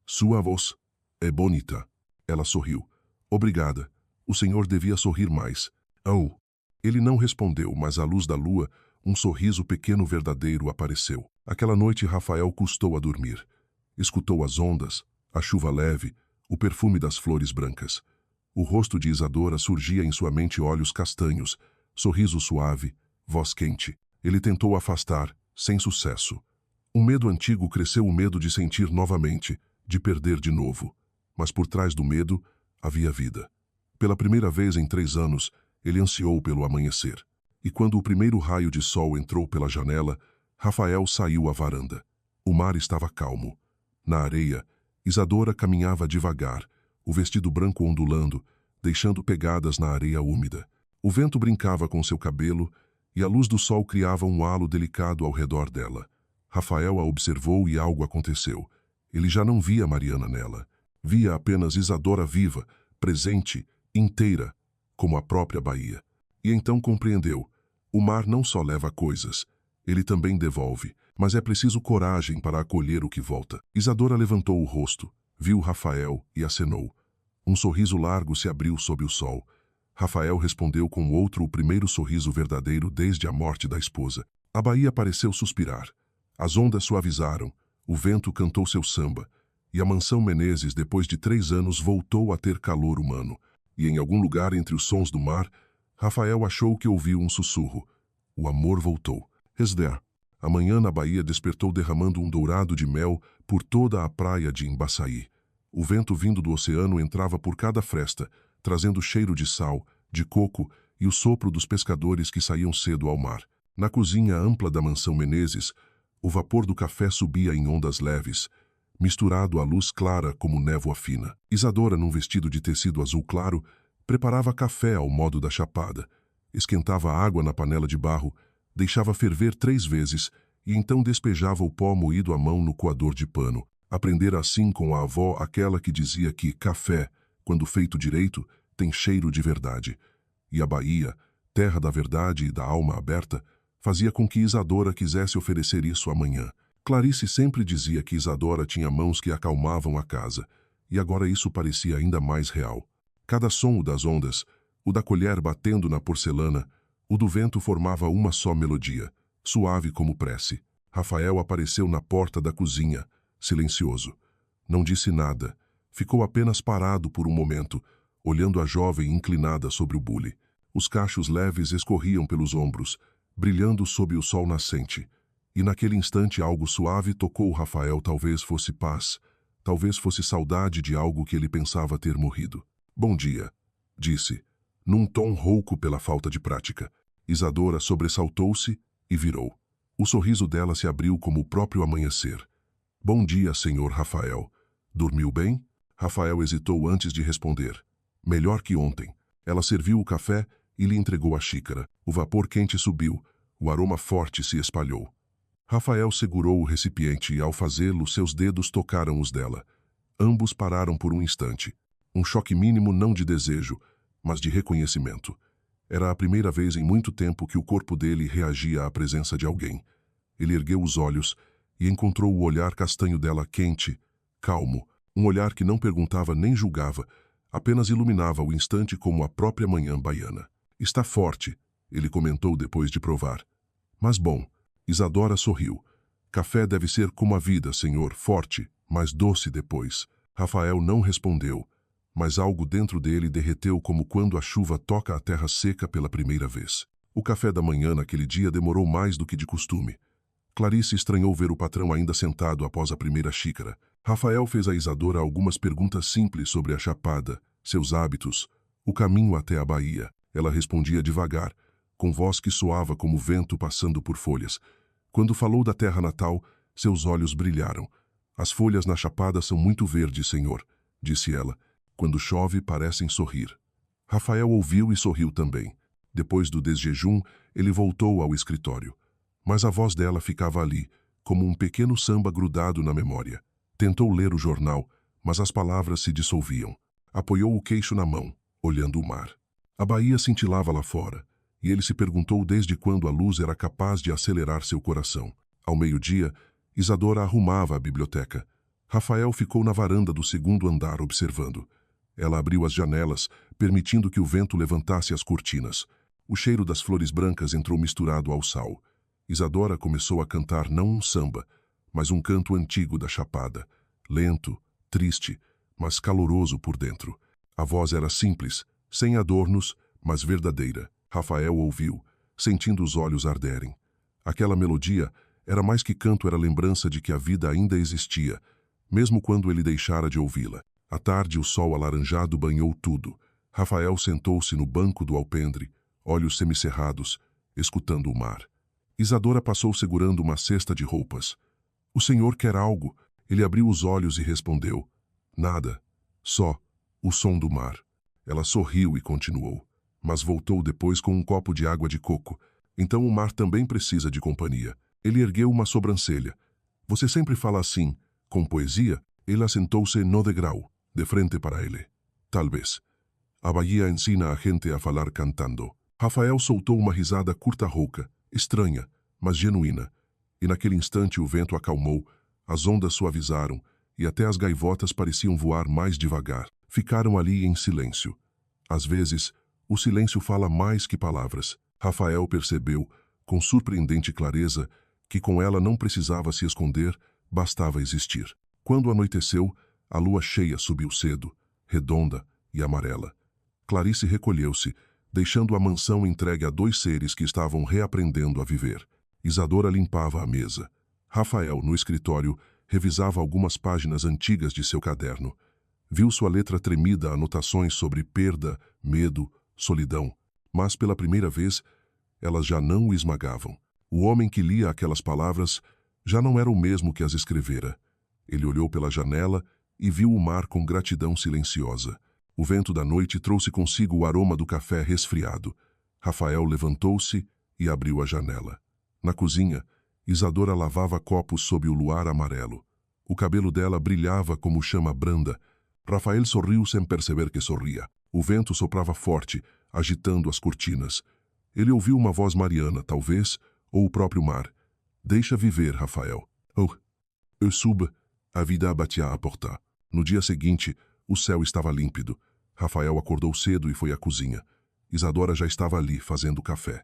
Sua voz é bonita. Ela sorriu. Obrigada. O senhor devia sorrir mais. Ele não respondeu, mas à luz da lua, um sorriso pequeno verdadeiro apareceu. Aquela noite Rafael custou a dormir. Escutou as ondas, a chuva leve, o perfume das flores brancas. O rosto de Isadora surgia em sua mente, olhos castanhos, sorriso suave, voz quente. Ele tentou afastar, sem sucesso. Um medo antigo cresceu, o medo de sentir novamente, de perder de novo. Mas por trás do medo havia vida. Pela primeira vez em 3 anos, ele ansiou pelo amanhecer. E quando o primeiro raio de sol entrou pela janela, Rafael saiu à varanda. O mar estava calmo. Na areia, Isadora caminhava devagar, o vestido branco ondulando, deixando pegadas na areia úmida. O vento brincava com seu cabelo e a luz do sol criava um halo delicado ao redor dela. Rafael a observou e algo aconteceu. Ele já não via Mariana nela. Via apenas Isadora viva, presente, inteira, como a própria baía. E então compreendeu. O mar não só leva coisas, ele também devolve, mas é preciso coragem para acolher o que volta. Isadora levantou o rosto, viu Rafael e acenou. Um sorriso largo se abriu sob o sol. Rafael respondeu com outro, o primeiro sorriso verdadeiro desde a morte da esposa. A baía pareceu suspirar. As ondas suavizaram, o vento cantou seu samba, e a mansão Menezes, depois de 3 anos, voltou a ter calor humano. E em algum lugar entre os sons do mar, Rafael achou que ouviu um sussurro. O amor voltou. Is there? A manhã na Bahia despertou derramando um dourado de mel por toda a praia de Embaçaí. O vento vindo do oceano entrava por cada fresta, trazendo cheiro de sal, de coco e o sopro dos pescadores que saíam cedo ao mar. Na cozinha ampla da mansão Menezes, o vapor do café subia em ondas leves, misturado à luz clara como névoa fina. Isadora, num vestido de tecido azul claro, preparava café ao modo da chapada. Esquentava a água na panela de barro, deixava ferver 3 vezes e então despejava o pó moído à mão no coador de pano. Aprendera assim com a avó aquela que dizia que café, quando feito direito, tem cheiro de verdade. E a Bahia, terra da verdade e da alma aberta, fazia com que Isadora quisesse oferecer isso amanhã. Clarice sempre dizia que Isadora tinha mãos que acalmavam a casa, e agora isso parecia ainda mais real. Cada som das ondas, o da colher batendo na porcelana, o do vento formava uma só melodia, suave como prece. Rafael apareceu na porta da cozinha, silencioso. Não disse nada, ficou apenas parado por um momento, olhando a jovem inclinada sobre o bule. Os cachos leves escorriam pelos ombros, brilhando sob o sol nascente. E naquele instante algo suave tocou Rafael. Talvez fosse paz, talvez fosse saudade de algo que ele pensava ter morrido. Bom dia, disse, num tom rouco pela falta de prática. Isadora sobressaltou-se e virou. O sorriso dela se abriu como o próprio amanhecer. Bom dia, senhor Rafael. Dormiu bem? Rafael hesitou antes de responder. Melhor que ontem. Ela serviu o café e lhe entregou a xícara. O vapor quente subiu, o aroma forte se espalhou. Rafael segurou o recipiente e, ao fazê-lo, seus dedos tocaram os dela. Ambos pararam por um instante. Um choque mínimo não de desejo, mas de reconhecimento. Era a primeira vez em muito tempo que o corpo dele reagia à presença de alguém. Ele ergueu os olhos e encontrou o olhar castanho dela quente, calmo, um olhar que não perguntava nem julgava, apenas iluminava o instante como a própria manhã baiana. Está forte, ele comentou depois de provar. Mas bom, Isadora sorriu. Café deve ser como a vida, senhor, forte, mas doce depois. Rafael não respondeu, mas algo dentro dele derreteu como quando a chuva toca a terra seca pela primeira vez. O café da manhã naquele dia demorou mais do que de costume. Clarice estranhou ver o patrão ainda sentado após a primeira xícara. Rafael fez a Isadora algumas perguntas simples sobre a chapada, seus hábitos, o caminho até a Bahia. Ela respondia devagar, com voz que soava como vento passando por folhas. Quando falou da terra natal, seus olhos brilharam. As folhas na chapada são muito verdes, senhor, disse ela. Quando chove, parecem sorrir. Rafael ouviu e sorriu também. Depois do desjejum, ele voltou ao escritório. Mas a voz dela ficava ali, como um pequeno samba grudado na memória. Tentou ler o jornal, mas as palavras se dissolviam. Apoiou o queixo na mão, olhando o mar. A Bahia cintilava lá fora, e ele se perguntou desde quando a luz era capaz de acelerar seu coração. Ao meio-dia, Isadora arrumava a biblioteca. Rafael ficou na varanda do 2º andar observando. Ela abriu as janelas, permitindo que o vento levantasse as cortinas. O cheiro das flores brancas entrou misturado ao sal. Isadora começou a cantar não um samba, mas um canto antigo da chapada, lento, triste, mas caloroso por dentro. A voz era simples, sem adornos, mas verdadeira. Rafael ouviu, sentindo os olhos arderem. Aquela melodia era mais que canto, era lembrança de que a vida ainda existia, mesmo quando ele deixara de ouvi-la. À tarde, o sol alaranjado banhou tudo. Rafael sentou-se no banco do alpendre, olhos semicerrados, escutando o mar. Isadora passou segurando uma cesta de roupas. O senhor quer algo? Ele abriu os olhos e respondeu. Nada. Só o som do mar. Ela sorriu e continuou, mas voltou depois com um copo de água de coco. Então o mar também precisa de companhia. Ele ergueu uma sobrancelha. Você sempre fala assim, com poesia? Ele assentou-se no degrau, de frente para ele. Talvez. A Bahia ensina a gente a falar cantando. Rafael soltou uma risada curta rouca, estranha, mas genuína. E naquele instante o vento acalmou, as ondas suavizaram, e até as gaivotas pareciam voar mais devagar. Ficaram ali em silêncio. Às vezes, o silêncio fala mais que palavras. Rafael percebeu, com surpreendente clareza, que com ela não precisava se esconder, bastava existir. Quando anoiteceu, a lua cheia subiu cedo, redonda e amarela. Clarice recolheu-se, deixando a mansão entregue a 2 seres que estavam reaprendendo a viver. Isadora limpava a mesa. Rafael, no escritório, revisava algumas páginas antigas de seu caderno. Viu sua letra tremida anotações sobre perda, medo, solidão. Mas, pela primeira vez, elas já não o esmagavam. O homem que lia aquelas palavras já não era o mesmo que as escrevera. Ele olhou pela janela e viu o mar com gratidão silenciosa. O vento da noite trouxe consigo o aroma do café resfriado. Rafael levantou-se e abriu a janela. Na cozinha, Isadora lavava copos sob o luar amarelo. O cabelo dela brilhava como chama branda. Rafael sorriu sem perceber que sorria. O vento soprava forte, agitando as cortinas. Ele ouviu uma voz mariana, talvez, ou o próprio mar. Deixa viver, Rafael. Oh, eu subo. A vida batia à porta. No dia seguinte, o céu estava límpido. Rafael acordou cedo e foi à cozinha. Isadora já estava ali, fazendo café.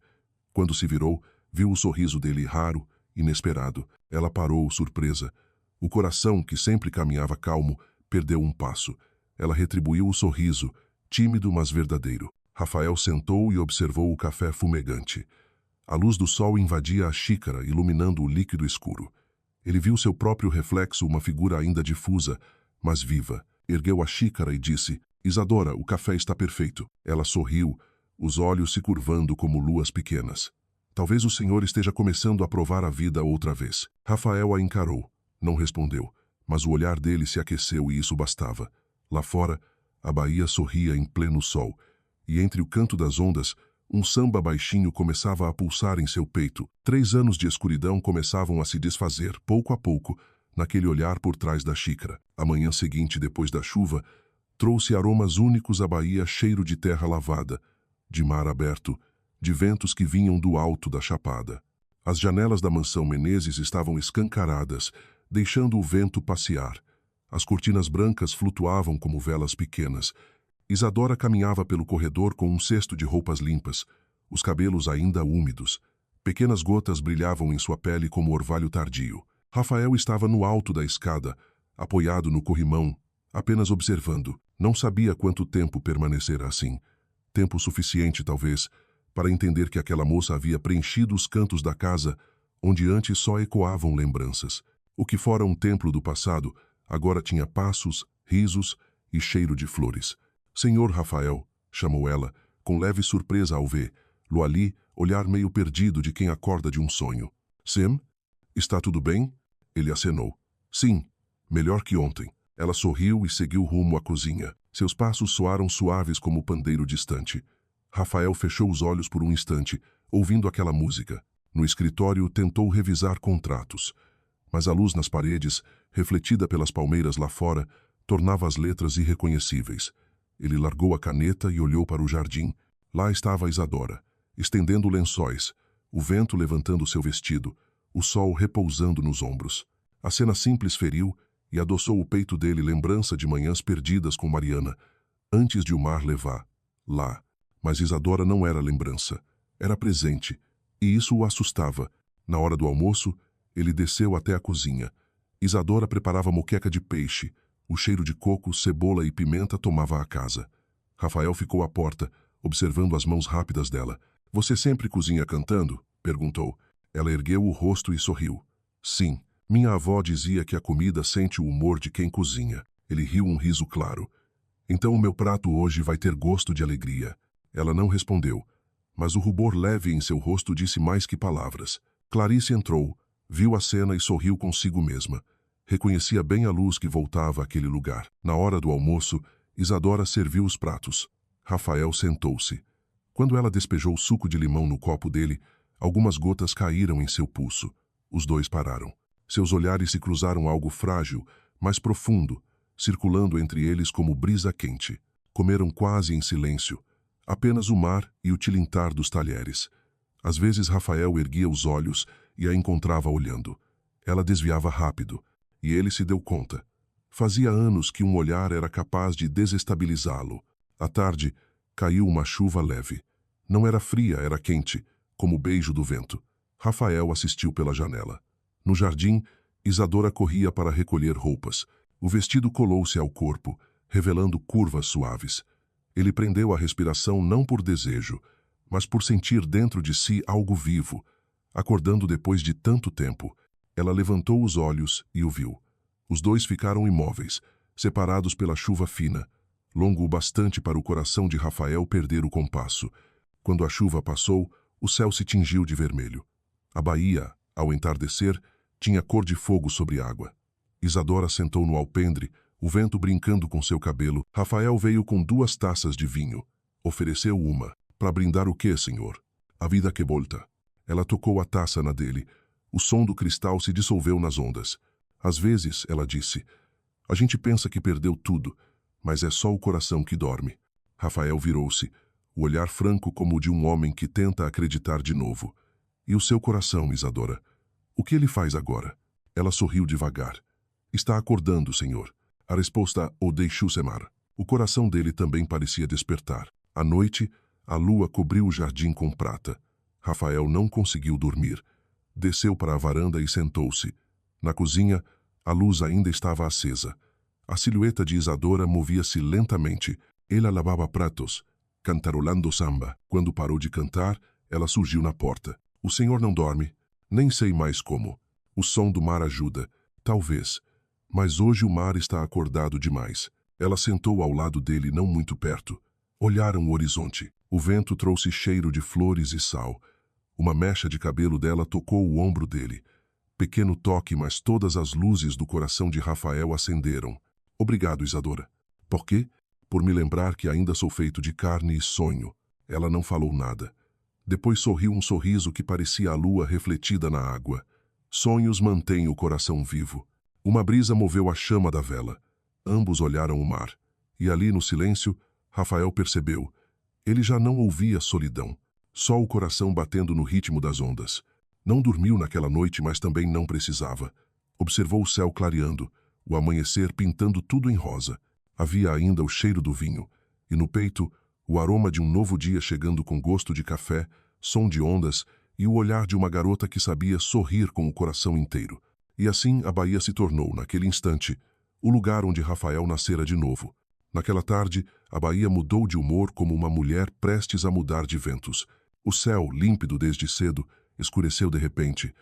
Quando se virou, viu o sorriso dele raro, inesperado. Ela parou, surpresa. O coração, que sempre caminhava calmo, perdeu um passo. Ela retribuiu o sorriso, tímido mas verdadeiro. Rafael sentou e observou o café fumegante. A luz do sol invadia a xícara, iluminando o líquido escuro. Ele viu seu próprio reflexo, uma figura ainda difusa, mas viva. Ergueu a xícara e disse: Isadora, o café está perfeito. Ela sorriu, os olhos se curvando como luas pequenas. Talvez o senhor esteja começando a provar a vida outra vez. Rafael a encarou. Não respondeu, mas o olhar dele se aqueceu e isso bastava. Lá fora, a baía sorria em pleno sol, e entre o canto das ondas, um samba baixinho começava a pulsar em seu peito. 3 anos de escuridão começavam a se desfazer, pouco a pouco, naquele olhar por trás da xícara. A manhã seguinte, depois da chuva, trouxe aromas únicos à baía, cheiro de terra lavada, de mar aberto, de ventos que vinham do alto da chapada. As janelas da mansão Menezes estavam escancaradas, deixando o vento passear. As cortinas brancas flutuavam como velas pequenas. Isadora caminhava pelo corredor com um cesto de roupas limpas, os cabelos ainda úmidos. Pequenas gotas brilhavam em sua pele como orvalho tardio. Rafael estava no alto da escada, apoiado no corrimão, apenas observando. Não sabia quanto tempo permanecera assim. Tempo suficiente, talvez, para entender que aquela moça havia preenchido os cantos da casa, onde antes só ecoavam lembranças. O que fora um templo do passado, agora tinha passos, risos e cheiro de flores. Senhor Rafael, chamou ela, com leve surpresa ao vê-lo ali, olhar meio perdido de quem acorda de um sonho. Sam, está tudo bem? Ele acenou. Sim, melhor que ontem. Ela sorriu e seguiu rumo à cozinha. Seus passos soaram suaves como o pandeiro distante. Rafael fechou os olhos por um instante, ouvindo aquela música. No escritório, tentou revisar contratos. Mas a luz nas paredes, refletida pelas palmeiras lá fora, tornava as letras irreconhecíveis. Ele largou a caneta e olhou para o jardim. Lá estava Isadora, estendendo lençóis, o vento levantando seu vestido, o sol repousando nos ombros. A cena simples feriu e adoçou o peito dele lembrança de manhãs perdidas com Mariana, antes de o mar levar. Lá. Mas Isadora não era lembrança, era presente, e isso o assustava. Na hora do almoço, ele desceu até a cozinha. Isadora preparava moqueca de peixe. O cheiro de coco, cebola e pimenta tomava a casa. Rafael ficou à porta, observando as mãos rápidas dela. Você sempre cozinha cantando? Perguntou. Ela ergueu o rosto e sorriu. Sim, minha avó dizia que a comida sente o humor de quem cozinha. Ele riu um riso claro. Então o meu prato hoje vai ter gosto de alegria. Ela não respondeu, mas o rubor leve em seu rosto disse mais que palavras. Clarice entrou, viu a cena e sorriu consigo mesma. Reconhecia bem a luz que voltava àquele lugar. Na hora do almoço, Isadora serviu os pratos. Rafael sentou-se. Quando ela despejou suco de limão no copo dele, algumas gotas caíram em seu pulso. Os dois pararam. Seus olhares se cruzaram algo frágil, mas profundo, circulando entre eles como brisa quente. Comeram quase em silêncio, apenas o mar e o tilintar dos talheres. Às vezes Rafael erguia os olhos e a encontrava olhando. Ela desviava rápido, e ele se deu conta. Fazia anos que um olhar era capaz de desestabilizá-lo. À tarde, caiu uma chuva leve. Não era fria, era quente, como o beijo do vento. Rafael assistiu pela janela. No jardim, Isadora corria para recolher roupas. O vestido colou-se ao corpo, revelando curvas suaves. Ele prendeu a respiração não por desejo, mas por sentir dentro de si algo vivo. acordando depois de tanto tempo. Ela levantou os olhos e o viu. Os dois ficaram imóveis, separados pela chuva fina, longo o bastante para o coração de Rafael perder o compasso. Quando a chuva passou, o céu se tingiu de vermelho. A baía, ao entardecer, tinha cor de fogo sobre água. Isadora sentou no alpendre, o vento brincando com seu cabelo. Rafael veio com 2 taças de vinho. Ofereceu uma. Para brindar o quê, senhor? A vida que volta. Ela tocou a taça na dele. O som do cristal se dissolveu nas ondas. Às vezes, ela disse, a gente pensa que perdeu tudo, mas é só o coração que dorme. Rafael virou-se, o olhar franco como o de um homem que tenta acreditar de novo. E o seu coração, Isadora? O que ele faz agora? Ela sorriu devagar. Está acordando, senhor. A resposta o deixou semar. O coração dele também parecia despertar. À noite, a lua cobriu o jardim com prata. Rafael não conseguiu dormir. Desceu para a varanda e sentou-se. Na cozinha, a luz ainda estava acesa. A silhueta de Isadora movia-se lentamente. Ela lavava pratos, cantarolando samba. Quando parou de cantar, ela surgiu na porta. O senhor não dorme? Nem sei mais como. O som do mar ajuda. Talvez. Mas hoje o mar está acordado demais. Ela sentou ao lado dele, não muito perto. Olharam o horizonte. O vento trouxe cheiro de flores e sal. Uma mecha de cabelo dela tocou o ombro dele. Pequeno toque, mas todas as luzes do coração de Rafael acenderam. Obrigado, Isadora. Por quê? Por me lembrar que ainda sou feito de carne e sonho. Ela não falou nada. Depois sorriu um sorriso que parecia a lua refletida na água. Sonhos mantêm o coração vivo. Uma brisa moveu a chama da vela. Ambos olharam o mar. E ali, no silêncio, Rafael percebeu. Ele já não ouvia solidão. Só o coração batendo no ritmo das ondas. Não dormiu naquela noite, mas também não precisava. Observou o céu clareando, o amanhecer pintando tudo em rosa. Havia ainda o cheiro do vinho. E no peito, o aroma de um novo dia chegando com gosto de café, som de ondas e o olhar de uma garota que sabia sorrir com o coração inteiro. E assim a Baía se tornou, naquele instante, o lugar onde Rafael nascera de novo. Naquela tarde, a Baía mudou de humor como uma mulher prestes a mudar de ventos. O céu, límpido desde cedo, escureceu de repente.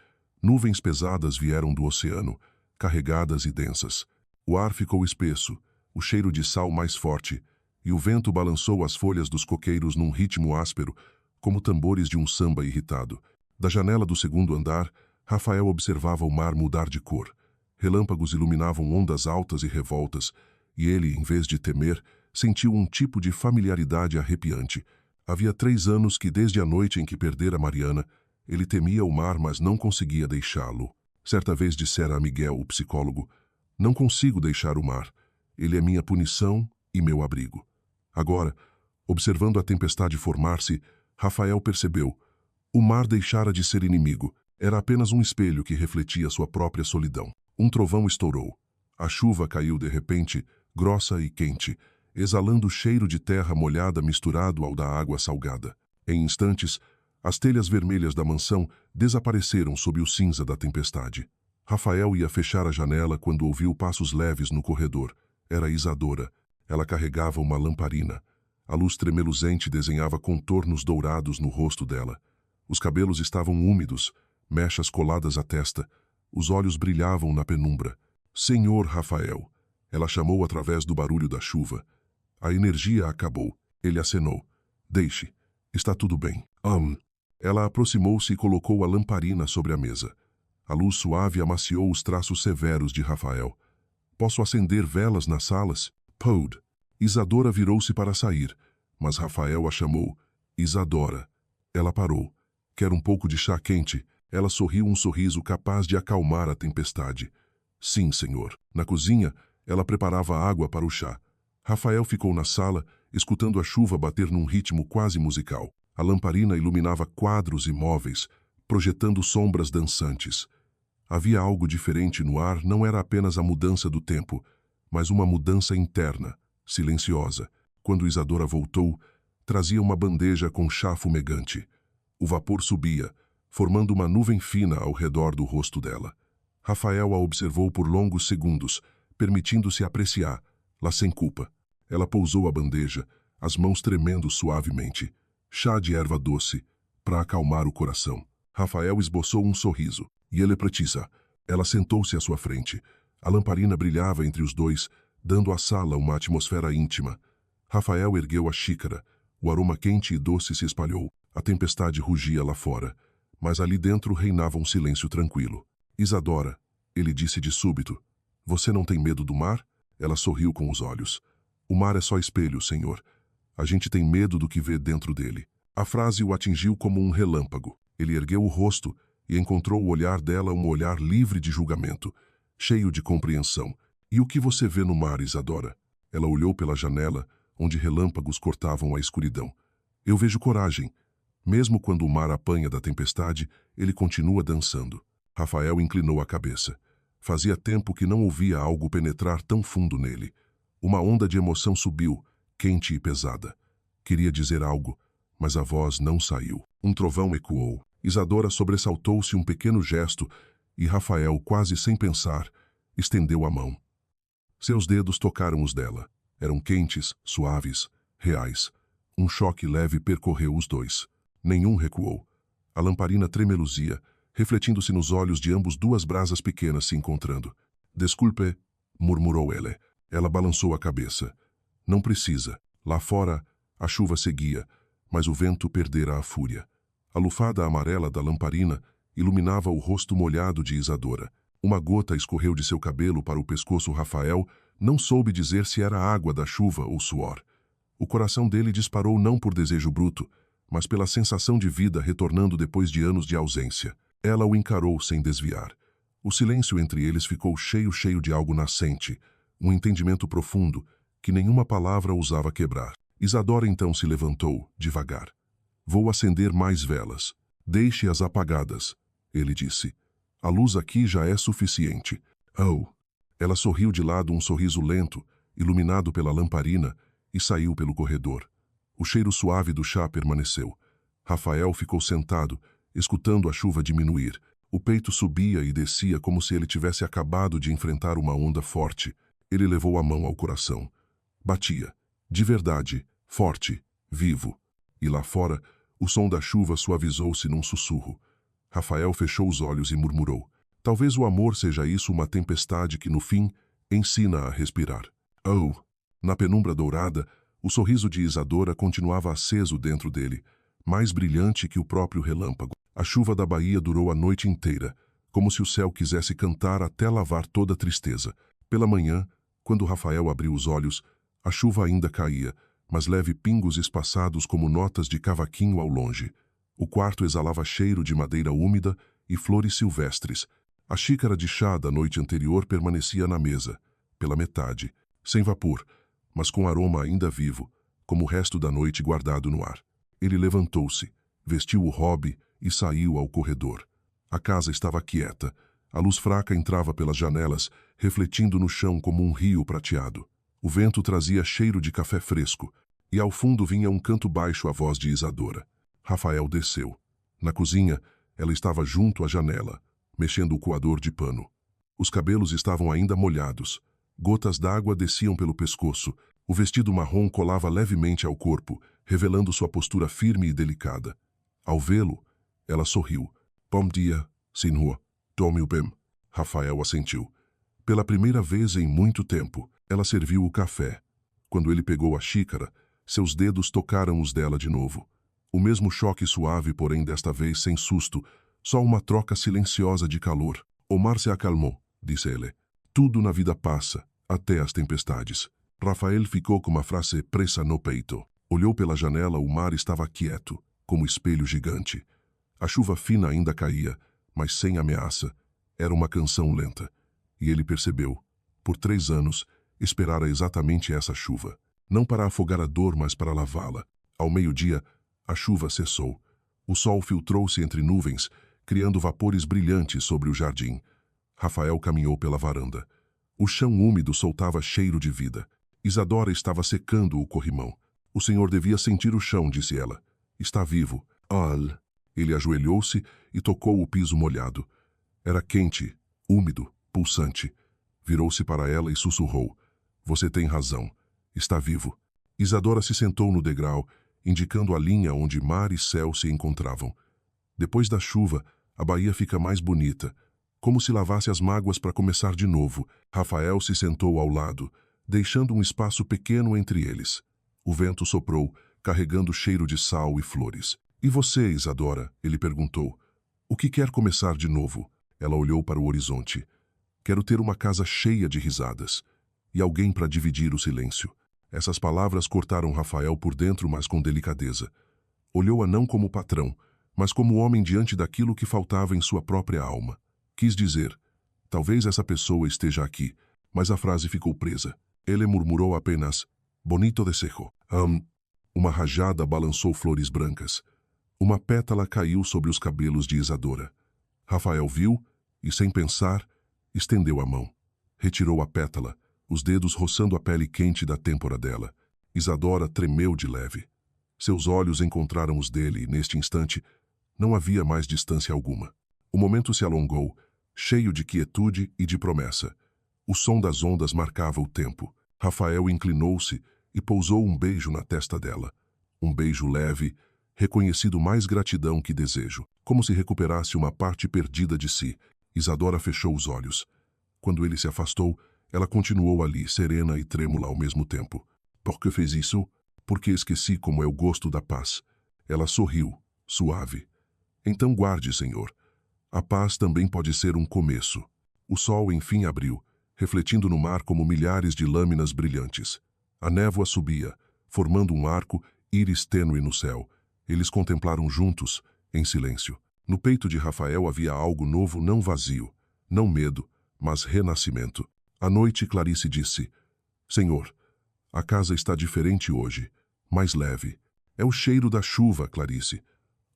Nuvens pesadas vieram do oceano, carregadas e densas. O ar ficou espesso, o cheiro de sal mais forte, e o vento balançou as folhas dos coqueiros num ritmo áspero, como tambores de um samba irritado. Da janela do 2º andar, Rafael observava o mar mudar de cor. Relâmpagos iluminavam ondas altas e revoltas, e ele, em vez de temer, sentiu um tipo de familiaridade arrepiante. Havia 3 anos que, desde a noite em que perdera Mariana, ele temia o mar, mas não conseguia deixá-lo. Certa vez dissera a Miguel, o psicólogo, não consigo deixar o mar. Ele é minha punição e meu abrigo. Agora, observando a tempestade formar-se, Rafael percebeu. O mar deixara de ser inimigo. Era apenas um espelho que refletia sua própria solidão. Um trovão estourou. A chuva caiu de repente, grossa e quente, exalando o cheiro de terra molhada misturado ao da água salgada. Em instantes, as telhas vermelhas da mansão desapareceram sob o cinza da tempestade. Rafael ia fechar a janela quando ouviu passos leves no corredor. Era Isadora. Ela carregava uma lamparina. A luz tremeluzente desenhava contornos dourados no rosto dela. Os cabelos estavam úmidos, mechas coladas à testa. Os olhos brilhavam na penumbra. Senhor Rafael. Ela chamou através do barulho da chuva. A energia acabou. Ele acenou. Deixe. Está tudo bem. Ela aproximou-se e colocou a lamparina sobre a mesa. A luz suave amaciou os traços severos de Rafael. Posso acender velas nas salas? Pode. Isadora virou-se para sair, mas Rafael a chamou. Isadora. Ela parou. Quer um pouco de chá quente? Ela sorriu um sorriso capaz de acalmar a tempestade. Sim, senhor. Na cozinha, ela preparava água para o chá. Rafael ficou na sala, escutando a chuva bater num ritmo quase musical. A lamparina iluminava quadros e móveis, projetando sombras dançantes. Havia algo diferente no ar, não era apenas a mudança do tempo, mas uma mudança interna, silenciosa. Quando Isadora voltou, trazia uma bandeja com chá fumegante. O vapor subia, formando uma nuvem fina ao redor do rosto dela. Rafael a observou por longos segundos, permitindo-se apreciar, lá sem culpa. Ela pousou a bandeja, as mãos tremendo suavemente. Chá de erva doce, para acalmar o coração. Rafael esboçou um sorriso. E ele precisa. Ela sentou-se à sua frente. A lamparina brilhava entre os dois, dando à sala uma atmosfera íntima. Rafael ergueu a xícara. O aroma quente e doce se espalhou. A tempestade rugia lá fora. Mas ali dentro reinava um silêncio tranquilo. Isadora, ele disse de súbito. Você não tem medo do mar? Ela sorriu com os olhos. O mar é só espelho, senhor. A gente tem medo do que vê dentro dele. A frase o atingiu como um relâmpago. Ele ergueu o rosto e encontrou o olhar dela, um olhar livre de julgamento, cheio de compreensão. E o que você vê no mar, Isadora? Ela olhou pela janela, onde relâmpagos cortavam a escuridão. Eu vejo coragem. Mesmo quando o mar apanha da tempestade, ele continua dançando. Rafael inclinou a cabeça. Fazia tempo que não ouvia algo penetrar tão fundo nele. Uma onda de emoção subiu, quente e pesada. Queria dizer algo, mas a voz não saiu. Um trovão ecoou. Isadora sobressaltou-se um pequeno gesto e Rafael, quase sem pensar, estendeu a mão. Seus dedos tocaram os dela. Eram quentes, suaves, reais. Um choque leve percorreu os dois. Nenhum recuou. A lamparina tremeluzia, refletindo-se nos olhos de ambos, duas brasas pequenas se encontrando. Desculpe, murmurou ele. Ela balançou a cabeça. Não precisa. Lá fora, a chuva seguia, mas o vento perdera a fúria. A lufada amarela da lamparina iluminava o rosto molhado de Isadora. Uma gota escorreu de seu cabelo para o pescoço. Rafael não soube dizer se era água da chuva ou suor. O coração dele disparou não por desejo bruto, mas pela sensação de vida retornando depois de anos de ausência. Ela o encarou sem desviar. O silêncio entre eles ficou cheio de algo nascente, um entendimento profundo que nenhuma palavra ousava quebrar. Isadora então se levantou, devagar. Vou acender mais velas. Deixe-as apagadas, ele disse. A luz aqui já é suficiente. Oh! Ela sorriu de lado, um sorriso lento, iluminado pela lamparina, e saiu pelo corredor. O cheiro suave do chá permaneceu. Rafael ficou sentado, escutando a chuva diminuir. O peito subia e descia como se ele tivesse acabado de enfrentar uma onda forte. Ele levou a mão ao coração. Batia. De verdade, forte, vivo. E lá fora, o som da chuva suavizou-se num sussurro. Rafael fechou os olhos e murmurou. Talvez o amor seja isso, uma tempestade que, no fim, ensina a respirar. Oh! Na penumbra dourada, o sorriso de Isadora continuava aceso dentro dele, mais brilhante que o próprio relâmpago. A chuva da Bahia durou a noite inteira, como se o céu quisesse cantar até lavar toda a tristeza. Pela manhã, quando Rafael abriu os olhos, a chuva ainda caía, mas leve pingos espaçados como notas de cavaquinho ao longe. O quarto exalava cheiro de madeira úmida e flores silvestres. A xícara de chá da noite anterior permanecia na mesa, pela metade, sem vapor, mas com aroma ainda vivo, como o resto da noite guardado no ar. Ele levantou-se, vestiu o robe e saiu ao corredor. A casa estava quieta. A luz fraca entrava pelas janelas, refletindo no chão como um rio prateado. O vento trazia cheiro de café fresco, e ao fundo vinha um canto baixo a voz de Isadora. Rafael desceu. Na cozinha, ela estava junto à janela, mexendo o coador de pano. Os cabelos estavam ainda molhados. Gotas d'água desciam pelo pescoço. O vestido marrom colava levemente ao corpo, revelando sua postura firme e delicada. Ao vê-lo, ela sorriu. Bom dia, senhor. Tome o bem. Rafael assentiu. Pela primeira vez em muito tempo, ela serviu o café. Quando ele pegou a xícara, seus dedos tocaram os dela de novo. O mesmo choque suave, porém desta vez sem susto, só uma troca silenciosa de calor. O mar se acalmou, disse ele. Tudo na vida passa, até as tempestades. Rafael ficou com uma frase presa no peito. Olhou pela janela, o mar estava quieto, como espelho gigante. A chuva fina ainda caía, mas sem ameaça. Era uma canção lenta. E ele percebeu. Por 3 anos, esperara exatamente essa chuva. Não para afogar a dor, mas para lavá-la. Ao meio-dia, a chuva cessou. O sol filtrou-se entre nuvens, criando vapores brilhantes sobre o jardim. Rafael caminhou pela varanda. O chão úmido soltava cheiro de vida. Isadora estava secando o corrimão. O senhor devia sentir o chão, disse ela. Está vivo. Olhe. Ele ajoelhou-se e tocou o piso molhado. Era quente, úmido, pulsante. Virou-se para ela e sussurrou. Você tem razão. Está vivo. Isadora se sentou no degrau, indicando a linha onde mar e céu se encontravam. Depois da chuva, a Bahia fica mais bonita, como se lavasse as mágoas para começar de novo. Rafael se sentou ao lado, deixando um espaço pequeno entre eles. O vento soprou, carregando cheiro de sal e flores. E você, Isadora? Ele perguntou. O que quer começar de novo? Ela olhou para o horizonte. Quero ter uma casa cheia de risadas. E alguém para dividir o silêncio. Essas palavras cortaram Rafael por dentro, mas com delicadeza. Olhou-a não como patrão, mas como homem diante daquilo que faltava em sua própria alma. Quis dizer, talvez essa pessoa esteja aqui, mas a frase ficou presa. Ele murmurou apenas, bonito desejo. Uma rajada balançou flores brancas. Uma pétala caiu sobre os cabelos de Isadora. Rafael viu e, sem pensar, estendeu a mão. Retirou a pétala, os dedos roçando a pele quente da têmpora dela. Isadora tremeu de leve. Seus olhos encontraram os dele e, neste instante, não havia mais distância alguma. O momento se alongou, cheio de quietude e de promessa. O som das ondas marcava o tempo. Rafael inclinou-se e pousou um beijo na testa dela. Um beijo leve, reconhecido mais gratidão que desejo, como se recuperasse uma parte perdida de si. Isadora fechou os olhos. Quando ele se afastou, ela continuou ali, serena e trêmula ao mesmo tempo. Por que fez isso? Porque esqueci como é o gosto da paz. Ela sorriu, suave. Então guarde, Senhor. A paz também pode ser um começo. O sol enfim abriu, refletindo no mar como milhares de lâminas brilhantes. A névoa subia, formando um arco, íris tênue no céu. Eles contemplaram juntos, em silêncio. No peito de Rafael havia algo novo, não vazio, não medo, mas renascimento. À noite, Clarice disse, Senhor, a casa está diferente hoje, mais leve. É o cheiro da chuva, Clarice.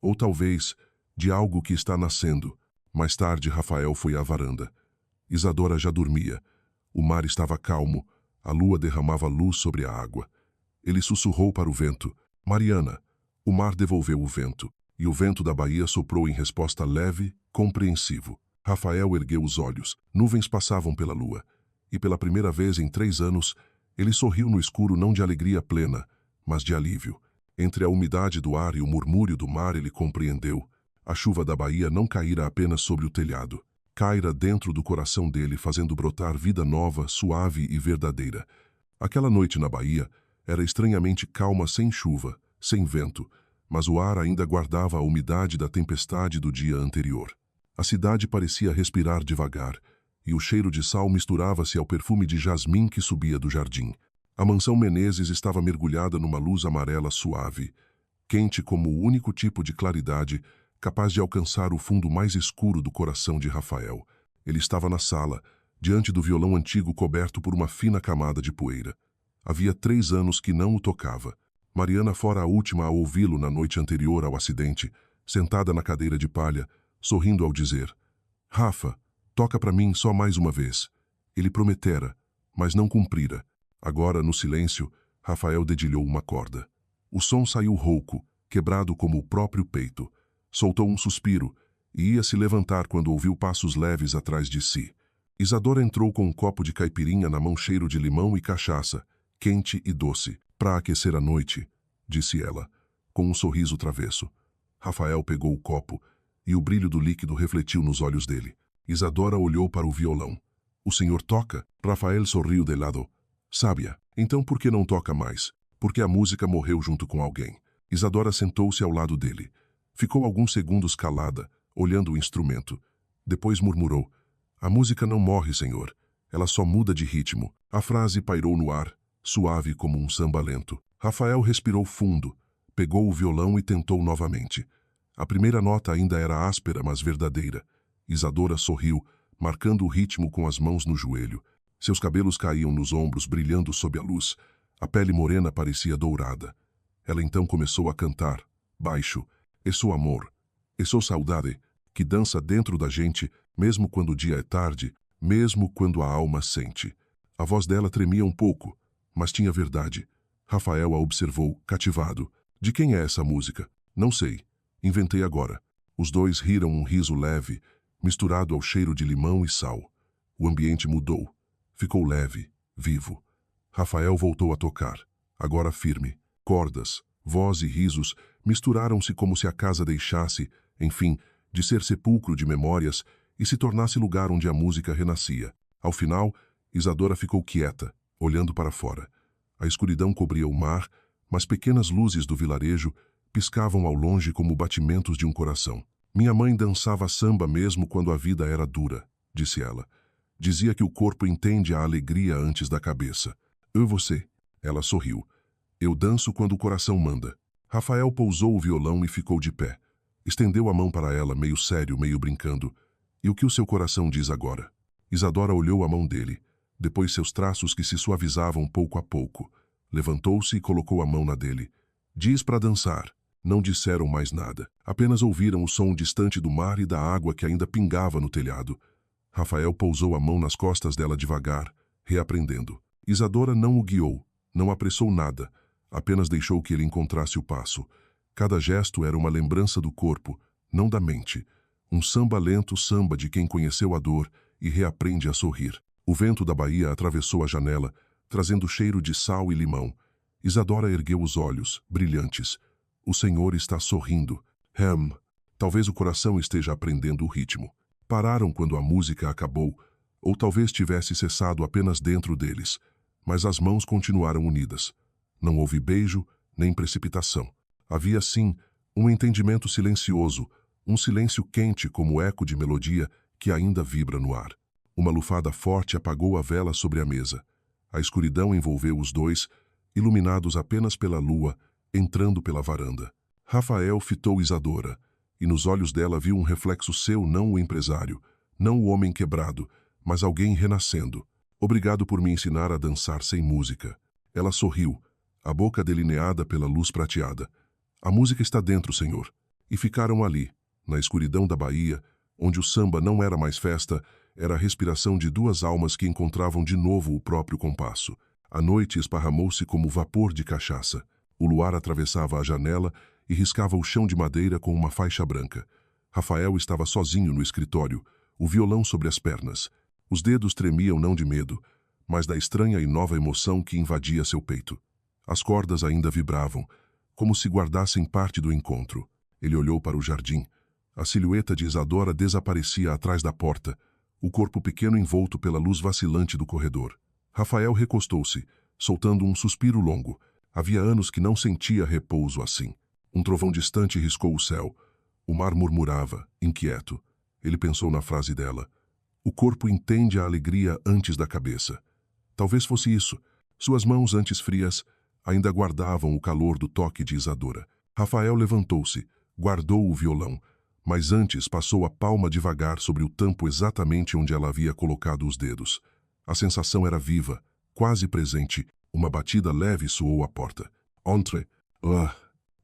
Ou talvez, de algo que está nascendo. Mais tarde, Rafael foi à varanda. Isadora já dormia. O mar estava calmo, a lua derramava luz sobre a água. Ele sussurrou para o vento, Mariana. O mar devolveu o vento, e o vento da Bahia soprou em resposta leve, compreensivo. Rafael ergueu os olhos, nuvens passavam pela lua. E pela primeira vez em 3 anos, ele sorriu no escuro não de alegria plena, mas de alívio. Entre a umidade do ar e o murmúrio do mar ele compreendeu. A chuva da Bahia não caíra apenas sobre o telhado. Caíra dentro do coração dele, fazendo brotar vida nova, suave e verdadeira. Aquela noite na Bahia era estranhamente calma, sem chuva, sem vento, mas o ar ainda guardava a umidade da tempestade do dia anterior. A cidade parecia respirar devagar, e o cheiro de sal misturava-se ao perfume de jasmim que subia do jardim. A mansão Menezes estava mergulhada numa luz amarela suave, quente como o único tipo de claridade capaz de alcançar o fundo mais escuro do coração de Rafael. Ele estava na sala, diante do violão antigo coberto por uma fina camada de poeira. Havia 3 anos que não o tocava. Mariana fora a última a ouvi-lo na noite anterior ao acidente, sentada na cadeira de palha, sorrindo ao dizer, Rafa, toca para mim só mais uma vez. Ele prometera, mas não cumprira. Agora, no silêncio, Rafael dedilhou uma corda. O som saiu rouco, quebrado como o próprio peito. Soltou um suspiro e ia se levantar quando ouviu passos leves atrás de si. Isadora entrou com um copo de caipirinha na mão, cheiro de limão e cachaça, quente e doce. Para aquecer a noite, disse ela, com um sorriso travesso. Rafael pegou o copo e o brilho do líquido refletiu nos olhos dele. Isadora olhou para o violão. O senhor toca? Rafael sorriu de lado. Sábia, então por que não toca mais? Porque a música morreu junto com alguém. Isadora sentou-se ao lado dele. Ficou alguns segundos calada, olhando o instrumento. Depois murmurou, a música não morre, senhor. Ela só muda de ritmo. A frase pairou no ar, suave como um samba lento. Rafael respirou fundo, pegou o violão e tentou novamente. A primeira nota ainda era áspera, mas verdadeira. Isadora sorriu, marcando o ritmo com as mãos no joelho. Seus cabelos caíam nos ombros, brilhando sob a luz. A pele morena parecia dourada. Ela então começou a cantar, baixo, E sou amor, e sou saudade, que dança dentro da gente, mesmo quando o dia é tarde, mesmo quando a alma sente. A voz dela tremia um pouco, mas tinha verdade. Rafael a observou, cativado. De quem é essa música? Não sei. Inventei agora. Os dois riram um riso leve, misturado ao cheiro de limão e sal. O ambiente mudou. Ficou leve, vivo. Rafael voltou a tocar, agora firme. Cordas, voz e risos misturaram-se como se a casa deixasse, enfim, de ser sepulcro de memórias e se tornasse lugar onde a música renascia. Ao final, Isadora ficou quieta, olhando para fora. A escuridão cobria o mar, mas pequenas luzes do vilarejo piscavam ao longe como batimentos de um coração. Minha mãe dançava samba mesmo quando a vida era dura, disse ela. Dizia que o corpo entende a alegria antes da cabeça. Eu você. Ela sorriu. Eu danço quando o coração manda. Rafael pousou o violão e ficou de pé. Estendeu a mão para ela, meio sério, meio brincando. E o que o seu coração diz agora? Isadora olhou a mão dele, depois seus traços que se suavizavam pouco a pouco. Levantou-se e colocou a mão na dele. Diz para dançar. Não disseram mais nada. Apenas ouviram o som distante do mar e da água que ainda pingava no telhado. Rafael pousou a mão nas costas dela devagar, reaprendendo. Isadora não o guiou, não apressou nada, apenas deixou que ele encontrasse o passo. Cada gesto era uma lembrança do corpo, não da mente. Um samba lento, samba de quem conheceu a dor e reaprende a sorrir. O vento da baía atravessou a janela, trazendo cheiro de sal e limão. Isadora ergueu os olhos, brilhantes. O Senhor está sorrindo. Talvez o coração esteja aprendendo o ritmo. Pararam quando a música acabou, ou talvez tivesse cessado apenas dentro deles. Mas as mãos continuaram unidas. Não houve beijo, nem precipitação. Havia, sim, um entendimento silencioso, um silêncio quente como eco de melodia que ainda vibra no ar. Uma lufada forte apagou a vela sobre a mesa. A escuridão envolveu os dois, iluminados apenas pela lua, entrando pela varanda. Rafael fitou Isadora, e nos olhos dela viu um reflexo seu, não o empresário, não o homem quebrado, mas alguém renascendo. Obrigado por me ensinar a dançar sem música. Ela sorriu, a boca delineada pela luz prateada. A música está dentro, Senhor. E ficaram ali, na escuridão da baía, onde o samba não era mais festa, era a respiração de duas almas que encontravam de novo o próprio compasso. A noite esparramou-se como vapor de cachaça. O luar atravessava a janela e riscava o chão de madeira com uma faixa branca. Rafael estava sozinho no escritório, o violão sobre as pernas. Os dedos tremiam não de medo, mas da estranha e nova emoção que invadia seu peito. As cordas ainda vibravam, como se guardassem parte do encontro. Ele olhou para o jardim. A silhueta de Isadora desaparecia atrás da porta, o corpo pequeno envolto pela luz vacilante do corredor. Rafael recostou-se, soltando um suspiro longo. Havia anos que não sentia repouso assim. Um trovão distante riscou o céu. O mar murmurava, inquieto. Ele pensou na frase dela. O corpo entende a alegria antes da cabeça. Talvez fosse isso. Suas mãos, antes frias, ainda guardavam o calor do toque de Isadora. Rafael levantou-se, guardou o violão, mas antes passou a palma devagar sobre o tampo exatamente onde ela havia colocado os dedos. A sensação era viva, quase presente. Uma batida leve soou à porta. Entre.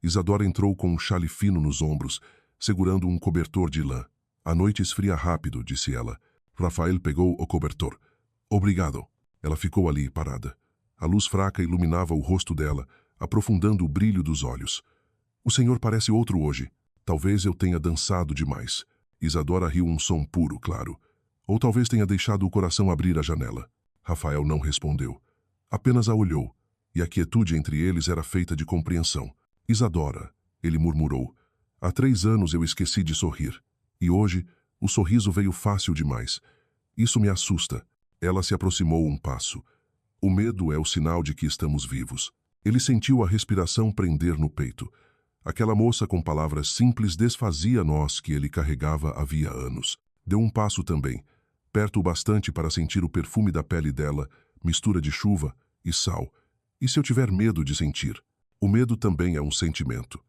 Isadora entrou com um chale fino nos ombros, segurando um cobertor de lã. A noite esfria rápido, disse ela. Rafael pegou o cobertor. Obrigado. Ela ficou ali, parada. A luz fraca iluminava o rosto dela, aprofundando o brilho dos olhos. O senhor parece outro hoje. Talvez eu tenha dançado demais. Isadora riu um som puro, claro. Ou talvez tenha deixado o coração abrir a janela. Rafael não respondeu. Apenas a olhou, e a quietude entre eles era feita de compreensão. Isadora, ele murmurou. Há 3 anos eu esqueci de sorrir. E hoje, o sorriso veio fácil demais. Isso me assusta. Ela se aproximou um passo. O medo é o sinal de que estamos vivos. Ele sentiu a respiração prender no peito. Aquela moça com palavras simples desfazia nós que ele carregava havia anos. Deu um passo também, perto o bastante para sentir o perfume da pele dela, mistura de chuva e sal. E se eu tiver medo de sentir? O medo também é um sentimento.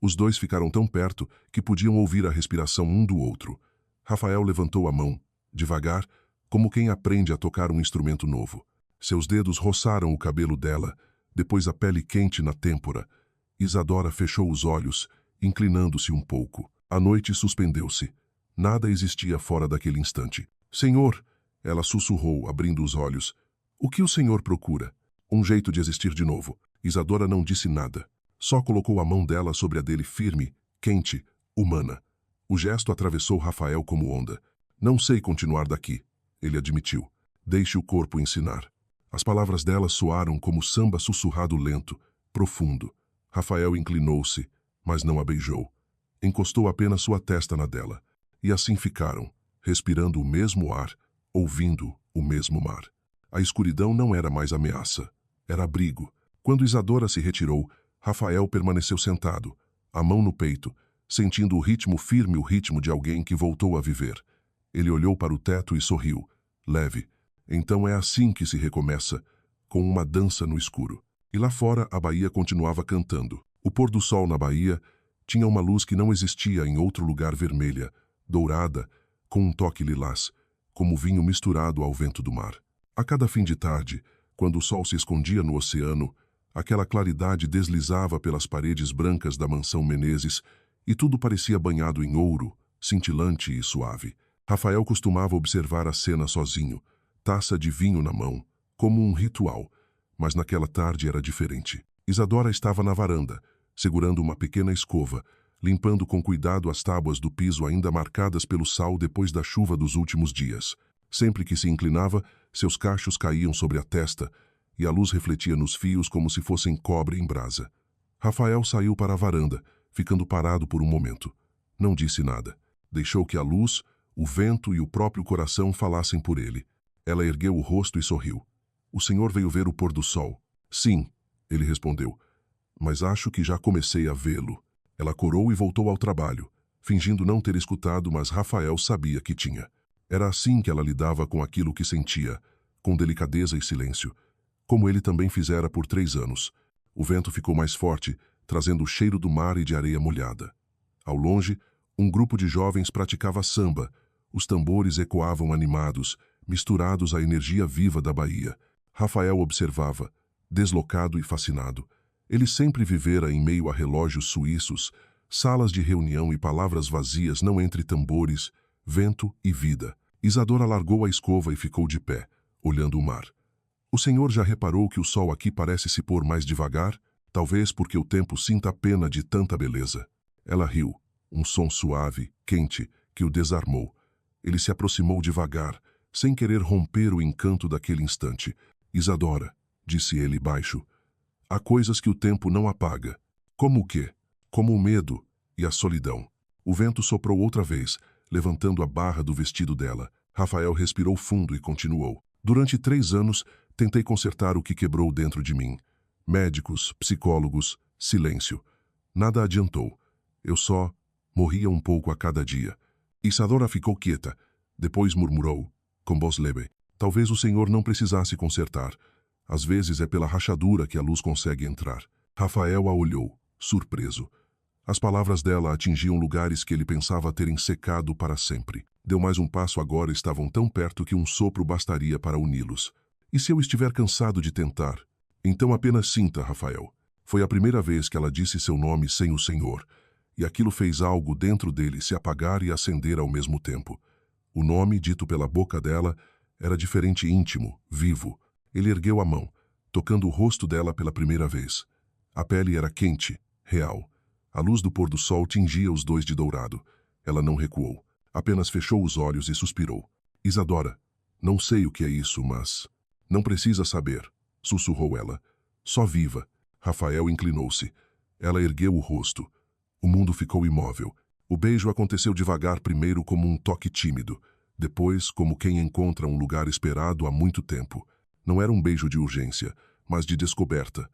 Os dois ficaram tão perto que podiam ouvir a respiração um do outro. Rafael levantou a mão, devagar, como quem aprende a tocar um instrumento novo. Seus dedos roçaram o cabelo dela, depois a pele quente na têmpora. Isadora fechou os olhos, inclinando-se um pouco. A noite suspendeu-se. Nada existia fora daquele instante. Senhor, ela sussurrou, abrindo os olhos. O que o senhor procura? Um jeito de existir de novo. Isadora não disse nada. Só colocou a mão dela sobre a dele firme, quente, humana. O gesto atravessou Rafael como onda. Não sei continuar daqui, ele admitiu. Deixe o corpo ensinar. As palavras dela soaram como samba sussurrado lento, profundo. Rafael inclinou-se, mas não a beijou. Encostou apenas sua testa na dela. E assim ficaram, respirando o mesmo ar, ouvindo o mesmo mar. A escuridão não era mais ameaça, era abrigo. Quando Isadora se retirou, Rafael permaneceu sentado, a mão no peito, sentindo o ritmo firme, o ritmo de alguém que voltou a viver. Ele olhou para o teto e sorriu, leve. Então é assim que se recomeça, com uma dança no escuro. E lá fora a baía continuava cantando. O pôr do sol na baía tinha uma luz que não existia em outro lugar, vermelha, dourada, com um toque lilás, como vinho misturado ao vento do mar. A cada fim de tarde, quando o sol se escondia no oceano, aquela claridade deslizava pelas paredes brancas da mansão Menezes e tudo parecia banhado em ouro, cintilante e suave. Rafael costumava observar a cena sozinho, taça de vinho na mão, como um ritual, mas naquela tarde era diferente. Isadora estava na varanda, segurando uma pequena escova, limpando com cuidado as tábuas do piso ainda marcadas pelo sal depois da chuva dos últimos dias. Sempre que se inclinava, seus cachos caíam sobre a testa e a luz refletia nos fios como se fossem cobre em brasa. Rafael saiu para a varanda, ficando parado por um momento. Não disse nada. Deixou que a luz, o vento e o próprio coração falassem por ele. Ela ergueu o rosto e sorriu. O senhor veio ver o pôr do sol? Sim, ele respondeu. Mas acho que já comecei a vê-lo. Ela corou e voltou ao trabalho, fingindo não ter escutado, mas Rafael sabia que tinha. Era assim que ela lidava com aquilo que sentia, com delicadeza e silêncio, como ele também fizera por 3 anos. O vento ficou mais forte, trazendo o cheiro do mar e de areia molhada. Ao longe, um grupo de jovens praticava samba. Os tambores ecoavam animados, misturados à energia viva da baía. Rafael observava, deslocado e fascinado. Ele sempre vivera em meio a relógios suíços, salas de reunião e palavras vazias, não entre tambores, vento e vida. Isadora largou a escova e ficou de pé, olhando o mar. O senhor já reparou que o sol aqui parece se pôr mais devagar? Talvez porque o tempo sinta a pena de tanta beleza. Ela riu, um som suave, quente, que o desarmou. Ele se aproximou devagar, sem querer romper o encanto daquele instante. Isadora, disse ele baixo, há coisas que o tempo não apaga. Como o quê? Como o medo e a solidão. O vento soprou outra vez, levantando a barra do vestido dela. Rafael respirou fundo e continuou. Durante 3 anos, tentei consertar o que quebrou dentro de mim. Médicos, psicólogos, silêncio. Nada adiantou. Eu só morria um pouco a cada dia. Isadora ficou quieta. Depois murmurou, com voz leve. Talvez o senhor não precisasse consertar. Às vezes é pela rachadura que a luz consegue entrar. Rafael a olhou, surpreso. As palavras dela atingiam lugares que ele pensava terem secado para sempre. Deu mais um passo agora, estavam tão perto que um sopro bastaria para uni-los. E se eu estiver cansado de tentar? Então apenas sinta, Rafael. Foi a primeira vez que ela disse seu nome sem o senhor, e aquilo fez algo dentro dele se apagar e acender ao mesmo tempo. O nome, dito pela boca dela, era diferente, íntimo, vivo. Ele ergueu a mão, tocando o rosto dela pela primeira vez. A pele era quente, real. A luz do pôr do sol tingia os dois de dourado. Ela não recuou. Apenas fechou os olhos e suspirou. Isadora, não sei o que é isso, mas... Não precisa saber, sussurrou ela. Só viva. Rafael inclinou-se. Ela ergueu o rosto. O mundo ficou imóvel. O beijo aconteceu devagar, primeiro como um toque tímido, depois como quem encontra um lugar esperado há muito tempo. Não era um beijo de urgência, mas de descoberta.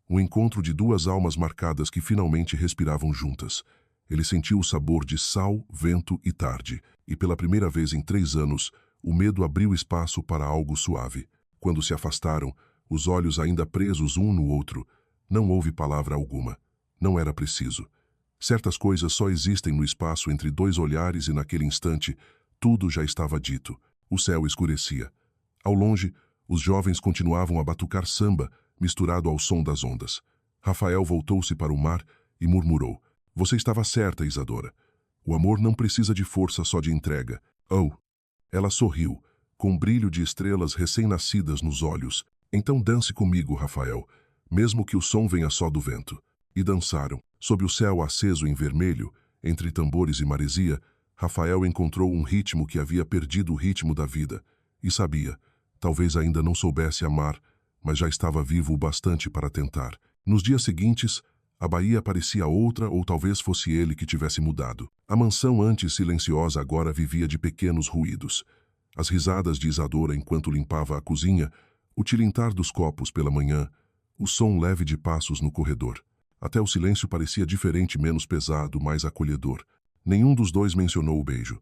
Um encontro de 2 almas marcadas que finalmente respiravam juntas. Ele sentiu o sabor de sal, vento e tarde, e pela primeira vez em 3 anos, o medo abriu espaço para algo suave. Quando se afastaram, os olhos ainda presos um no outro, não houve palavra alguma. Não era preciso. Certas coisas só existem no espaço entre 2 olhares e naquele instante, tudo já estava dito. O céu escurecia. Ao longe, os jovens continuavam a batucar samba, misturado ao som das ondas. Rafael voltou-se para o mar e murmurou. Você estava certa, Isadora. O amor não precisa de força, só de entrega. Oh! Ela sorriu, com um brilho de estrelas recém-nascidas nos olhos. Então dance comigo, Rafael, mesmo que o som venha só do vento. E dançaram. Sob o céu aceso em vermelho, entre tambores e maresia, Rafael encontrou um ritmo que havia perdido o ritmo da vida. E sabia, talvez ainda não soubesse amar, mas já estava vivo o bastante para tentar. Nos dias seguintes, A Bahia parecia outra ou talvez fosse ele que tivesse mudado. A mansão antes silenciosa agora vivia de pequenos ruídos. As risadas de Isadora enquanto limpava a cozinha, o tilintar dos copos pela manhã, o som leve de passos no corredor. Até o silêncio parecia diferente, menos pesado, mais acolhedor. Nenhum dos dois mencionou o beijo.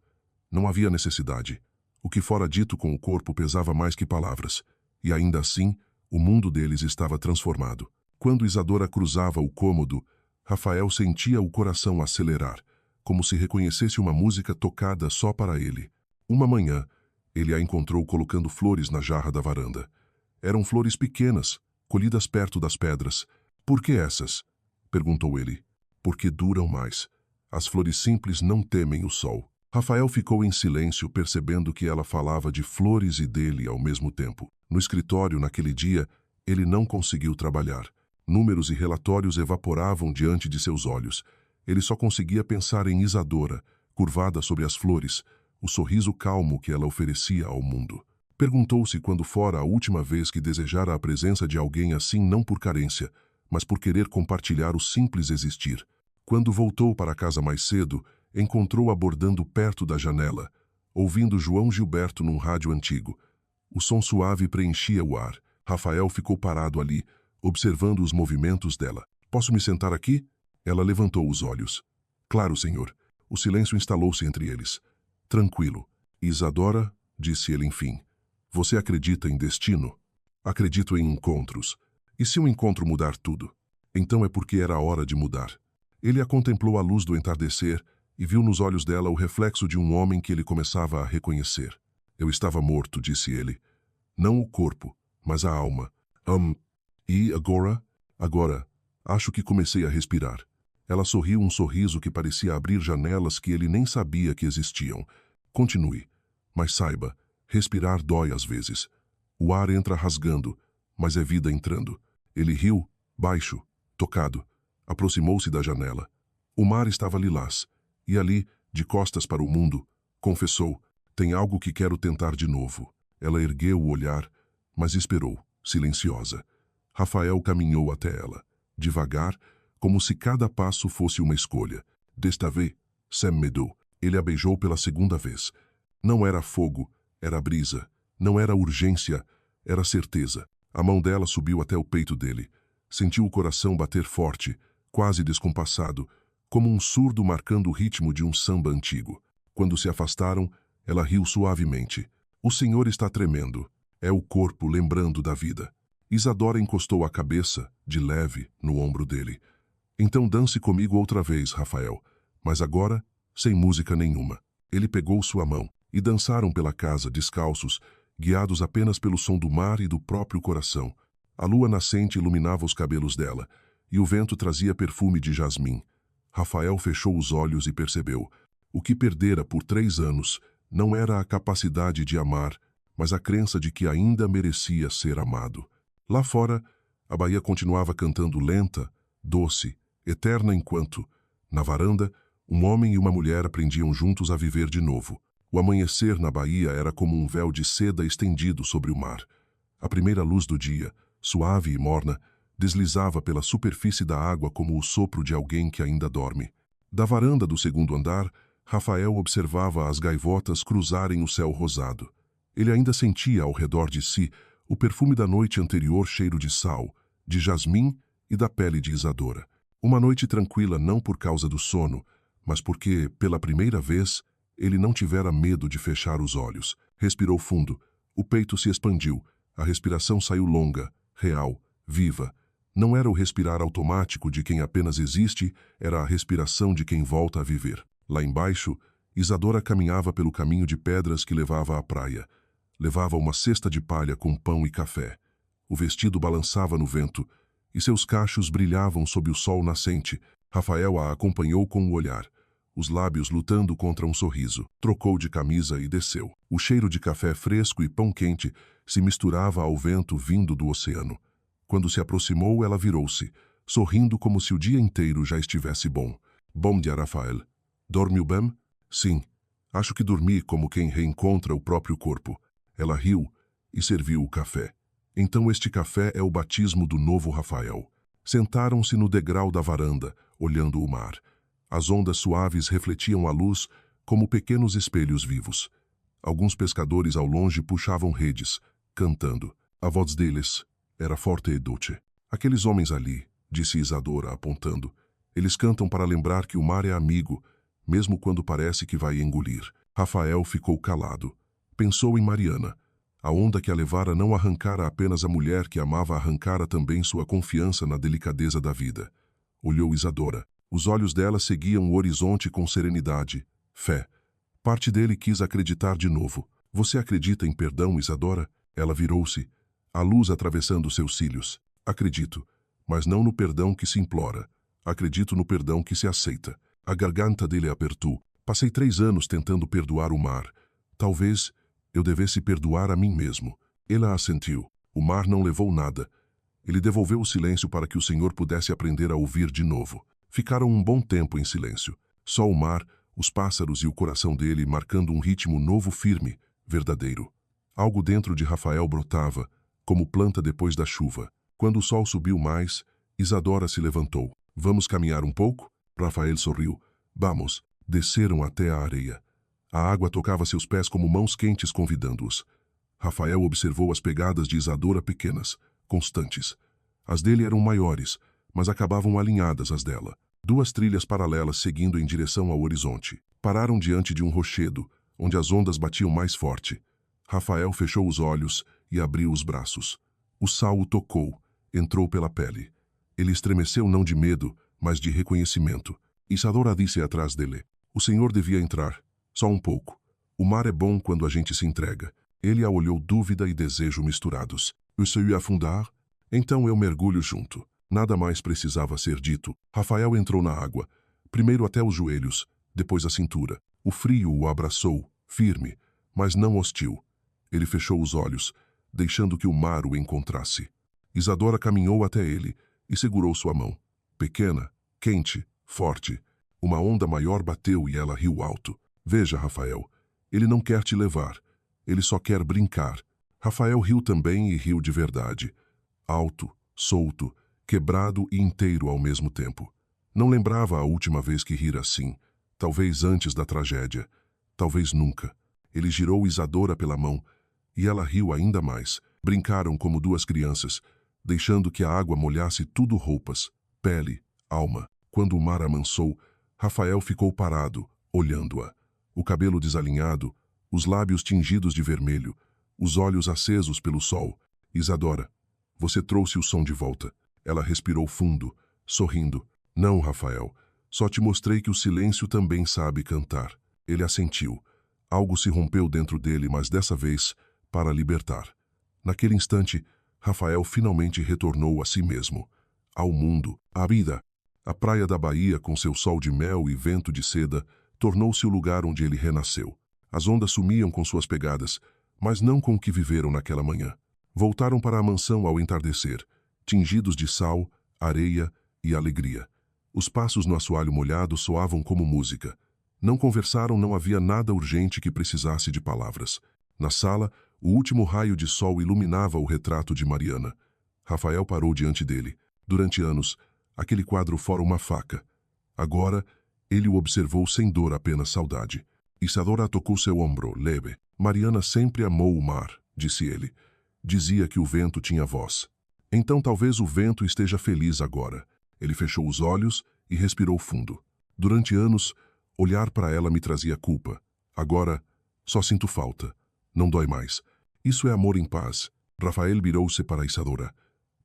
Não havia necessidade. O que fora dito com o corpo pesava mais que palavras. E ainda assim, o mundo deles estava transformado. Quando Isadora cruzava o cômodo, Rafael sentia o coração acelerar, como se reconhecesse uma música tocada só para ele. Uma manhã, ele a encontrou colocando flores na jarra da varanda. Eram flores pequenas, colhidas perto das pedras. "Por que essas?" perguntou ele. "Porque duram mais. As flores simples não temem o sol." Rafael ficou em silêncio, percebendo que ela falava de flores e dele ao mesmo tempo. No escritório, naquele dia, ele não conseguiu trabalhar. Números e relatórios evaporavam diante de seus olhos. Ele só conseguia pensar em Isadora, curvada sobre as flores, o sorriso calmo que ela oferecia ao mundo. Perguntou-se quando fora a última vez que desejara a presença de alguém assim, não por carência, mas por querer compartilhar o simples existir. Quando voltou para casa mais cedo, encontrou-a bordando perto da janela, ouvindo João Gilberto num rádio antigo. O som suave preenchia o ar. Rafael ficou parado ali, observando os movimentos dela. "Posso me sentar aqui?" Ela levantou os olhos. "Claro, senhor." O silêncio instalou-se entre eles. "Tranquilo." "Isadora," disse ele enfim, "você acredita em destino?" "Acredito em encontros." "E se um encontro mudar tudo?" "Então é porque era a hora de mudar." Ele a contemplou à luz do entardecer e viu nos olhos dela o reflexo de um homem que ele começava a reconhecer. "Eu estava morto," disse ele. "Não o corpo, mas a alma." E agora?" "Agora, acho que comecei a respirar." Ela sorriu um sorriso que parecia abrir janelas que ele nem sabia que existiam. "Continue. Mas saiba, respirar dói às vezes. O ar entra rasgando, mas é vida entrando." Ele riu, baixo, tocado. Aproximou-se da janela. O mar estava lilás, e ali, de costas para o mundo, confessou: "Tem algo que quero tentar de novo." Ela ergueu o olhar, mas esperou, silenciosa. Rafael caminhou até ela, devagar, como se cada passo fosse uma escolha. "Desta vez, sem medo." Ele a beijou pela segunda vez. Não era fogo, era brisa. Não era urgência, era certeza. A mão dela subiu até o peito dele. Sentiu o coração bater forte, quase descompassado, como um surdo marcando o ritmo de um samba antigo. Quando se afastaram, ela riu suavemente. "O senhor está tremendo." É o corpo lembrando da vida. Isadora encostou a cabeça, de leve, no ombro dele. "Então dance comigo outra vez, Rafael. Mas agora, sem música nenhuma." Ele pegou sua mão e dançaram pela casa, descalços, guiados apenas pelo som do mar e do próprio coração. A lua nascente iluminava os cabelos dela, e o vento trazia perfume de jasmim. Rafael fechou os olhos e percebeu. O que perdera por 3 anos não era a capacidade de amar, mas a crença de que ainda merecia ser amado. Lá fora, a Bahia continuava cantando lenta, doce, eterna enquanto, na varanda, um homem e uma mulher aprendiam juntos a viver de novo. O amanhecer na Bahia era como um véu de seda estendido sobre o mar. A primeira luz do dia, suave e morna, deslizava pela superfície da água como o sopro de alguém que ainda dorme. Da varanda do segundo andar, Rafael observava as gaivotas cruzarem o céu rosado. Ele ainda sentia ao redor de si o perfume da noite anterior, cheiro de sal, de jasmim e da pele de Isadora. Uma noite tranquila não por causa do sono, mas porque, pela primeira vez, ele não tivera medo de fechar os olhos. Respirou fundo. O peito se expandiu. A respiração saiu longa, real, viva. Não era o respirar automático de quem apenas existe, era a respiração de quem volta a viver. Lá embaixo, Isadora caminhava pelo caminho de pedras que levava à praia. Levava uma cesta de palha com pão e café. O vestido balançava no vento, e seus cachos brilhavam sob o sol nascente. Rafael a acompanhou com o olhar, os lábios lutando contra um sorriso. Trocou de camisa e desceu. O cheiro de café fresco e pão quente se misturava ao vento vindo do oceano. Quando se aproximou, ela virou-se, sorrindo como se o dia inteiro já estivesse bom. "Bom dia, Rafael. Dormiu bem?" "Sim. Acho que dormi como quem reencontra o próprio corpo." Ela riu e serviu o café. "Então este café é o batismo do novo Rafael." Sentaram-se no degrau da varanda, olhando o mar. As ondas suaves refletiam a luz como pequenos espelhos vivos. Alguns pescadores ao longe puxavam redes, cantando. A voz deles era forte e doce. Aqueles homens ali, disse Isadora, apontando. Eles cantam para lembrar que o mar é amigo, mesmo quando parece que vai engolir. Rafael ficou calado. Pensou em Mariana. A onda que a levara não arrancara apenas a mulher que amava, arrancara também sua confiança na delicadeza da vida. Olhou Isadora. Os olhos dela seguiam o horizonte com serenidade, fé. Parte dele quis acreditar de novo. Você acredita em perdão, Isadora? Ela virou-se, a luz atravessando seus cílios. Acredito, mas não no perdão que se implora. Acredito no perdão que se aceita. A garganta dele apertou. Passei 3 anos tentando perdoar o mar. Talvez eu devesse perdoar a mim mesmo. Ela assentiu. O mar não levou nada. Ele devolveu o silêncio para que o Senhor pudesse aprender a ouvir de novo. Ficaram um bom tempo em silêncio. Só o mar, os pássaros e o coração dele marcando um ritmo novo, firme, verdadeiro. Algo dentro de Rafael brotava, como planta depois da chuva. Quando o sol subiu mais, Isadora se levantou. Vamos caminhar um pouco? Rafael sorriu. Vamos. Desceram até a areia. A água tocava seus pés como mãos quentes convidando-os. Rafael observou as pegadas de Isadora pequenas, constantes. As dele eram maiores, mas acabavam alinhadas às dela. 2 trilhas paralelas seguindo em direção ao horizonte. Pararam diante de um rochedo, onde as ondas batiam mais forte. Rafael fechou os olhos e abriu os braços. O sal o tocou, entrou pela pele. Ele estremeceu não de medo, mas de reconhecimento. Isadora disse atrás dele. O senhor devia entrar. Só um pouco. O mar é bom quando a gente se entrega. Ele a olhou, dúvida e desejo misturados. Você ia afundar? Então eu mergulho junto. Nada mais precisava ser dito. Rafael entrou na água, primeiro até os joelhos, depois a cintura. O frio o abraçou, firme, mas não hostil. Ele fechou os olhos, deixando que o mar o encontrasse. Isadora caminhou até ele e segurou sua mão. Pequena, quente, forte. Uma onda maior bateu e ela riu alto. Veja, Rafael, ele não quer te levar. Ele só quer brincar. Rafael riu também e riu de verdade. Alto, solto, quebrado e inteiro ao mesmo tempo. Não lembrava a última vez que rira assim. Talvez antes da tragédia. Talvez nunca. Ele girou Isadora pela mão e ela riu ainda mais. Brincaram como 2 crianças, deixando que a água molhasse tudo, roupas, pele, alma. Quando o mar amansou, Rafael ficou parado, olhando-a. O cabelo desalinhado, os lábios tingidos de vermelho, os olhos acesos pelo sol. Isadora, você trouxe o som de volta. Ela respirou fundo, sorrindo. Não, Rafael, só te mostrei que o silêncio também sabe cantar. Ele assentiu. Algo se rompeu dentro dele, mas dessa vez, para libertar. Naquele instante, Rafael finalmente retornou a si mesmo, ao mundo, à vida. A praia da Bahia, com seu sol de mel e vento de seda, tornou-se o lugar onde ele renasceu. As ondas sumiam com suas pegadas, mas não com o que viveram naquela manhã. Voltaram para a mansão ao entardecer, tingidos de sal, areia e alegria. Os passos no assoalho molhado soavam como música. Não conversaram, não havia nada urgente que precisasse de palavras. Na sala, o último raio de sol iluminava o retrato de Mariana. Rafael parou diante dele. Durante anos, aquele quadro fora uma faca. Agora, ele o observou sem dor, apenas saudade. Isadora tocou seu ombro, leve. Mariana sempre amou o mar, disse ele. Dizia que o vento tinha voz. Então talvez o vento esteja feliz agora. Ele fechou os olhos e respirou fundo. Durante anos, olhar para ela me trazia culpa. Agora, só sinto falta. Não dói mais. Isso é amor em paz. Rafael virou-se para Isadora.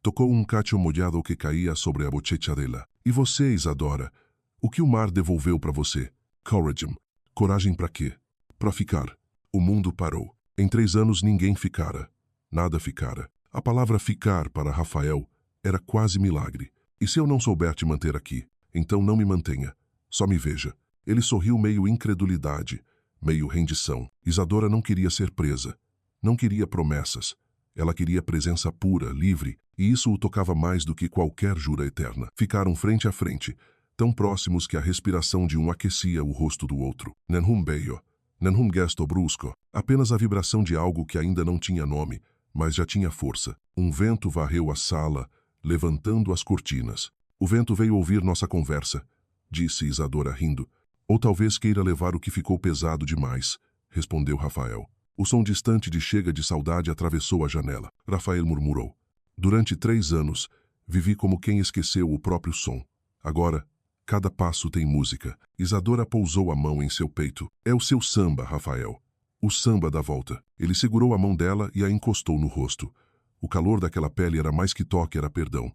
Tocou um cacho molhado que caía sobre a bochecha dela. E você, Isadora? O que o mar devolveu para você? Coragem. Coragem para quê? Para ficar. O mundo parou. Em 3 anos ninguém ficara. Nada ficara. A palavra ficar para Rafael era quase milagre. E se eu não souber te manter aqui, então não me mantenha. Só me veja. Ele sorriu, meio incredulidade, meio rendição. Isadora não queria ser presa. Não queria promessas. Ela queria presença pura, livre, e isso o tocava mais do que qualquer jura eterna. Ficaram frente a frente, tão próximos que a respiração de um aquecia o rosto do outro. Nenhum beijo, nenhum gesto brusco, apenas a vibração de algo que ainda não tinha nome, mas já tinha força. Um vento varreu a sala, levantando as cortinas. O vento veio ouvir nossa conversa, disse Isadora rindo. Ou talvez queira levar o que ficou pesado demais, respondeu Rafael. O som distante de chega de saudade atravessou a janela. Rafael murmurou. Durante 3 anos, vivi como quem esqueceu o próprio som. Agora, cada passo tem música. Isadora pousou a mão em seu peito. É o seu samba, Rafael. O samba da volta. Ele segurou a mão dela e a encostou no rosto. O calor daquela pele era mais que toque, era perdão.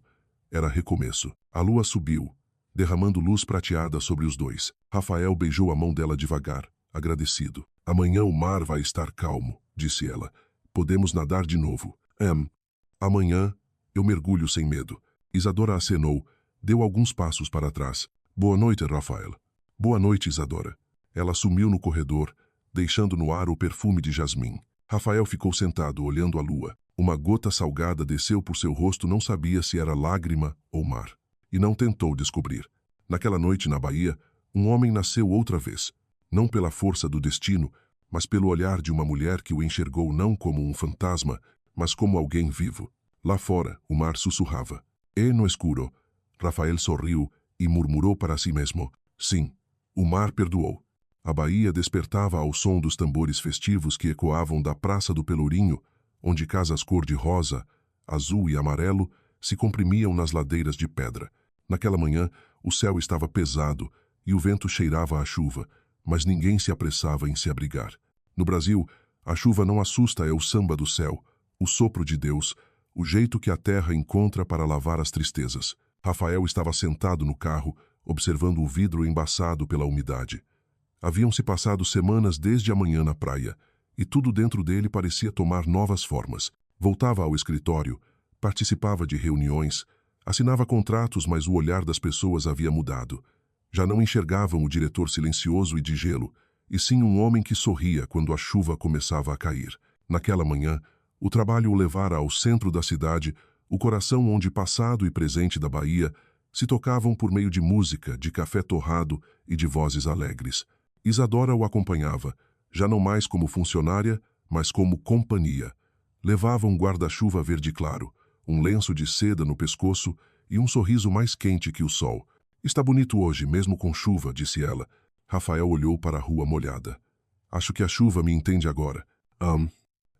Era recomeço. A lua subiu, derramando luz prateada sobre os dois. Rafael beijou a mão dela devagar, agradecido. Amanhã o mar vai estar calmo, disse ela. Podemos nadar de novo. Amanhã eu mergulho sem medo. Isadora acenou, deu alguns passos para trás. Boa noite, Rafael. Boa noite, Isadora. Ela sumiu no corredor, deixando no ar o perfume de jasmim. Rafael ficou sentado, olhando a lua. Uma gota salgada desceu por seu rosto, não sabia se era lágrima ou mar. E não tentou descobrir. Naquela noite na Bahia, um homem nasceu outra vez. Não pela força do destino, mas pelo olhar de uma mulher que o enxergou não como um fantasma, mas como alguém vivo. Lá fora, o mar sussurrava. E no escuro, Rafael sorriu e murmurou para si mesmo. Sim, o mar perdoou. A Bahia despertava ao som dos tambores festivos que ecoavam da Praça do Pelourinho, onde casas cor-de-rosa, azul e amarelo se comprimiam nas ladeiras de pedra. Naquela manhã, o céu estava pesado e o vento cheirava a chuva, mas ninguém se apressava em se abrigar. No Brasil, a chuva não assusta, é o samba do céu, o sopro de Deus, o jeito que a terra encontra para lavar as tristezas. Rafael estava sentado no carro, observando o vidro embaçado pela umidade. Haviam-se passado semanas desde a manhã na praia, e tudo dentro dele parecia tomar novas formas. Voltava ao escritório, participava de reuniões, assinava contratos, mas o olhar das pessoas havia mudado. Já não enxergavam o diretor silencioso e de gelo, e sim um homem que sorria quando a chuva começava a cair. Naquela manhã, o trabalho o levara ao centro da cidade, o coração onde passado e presente da Bahia se tocavam por meio de música, de café torrado e de vozes alegres. Isadora o acompanhava, já não mais como funcionária, mas como companhia. Levava um guarda-chuva verde claro, um lenço de seda no pescoço e um sorriso mais quente que o sol. Está bonito hoje, mesmo com chuva, disse ela. Rafael olhou para a rua molhada. Acho que a chuva me entende agora.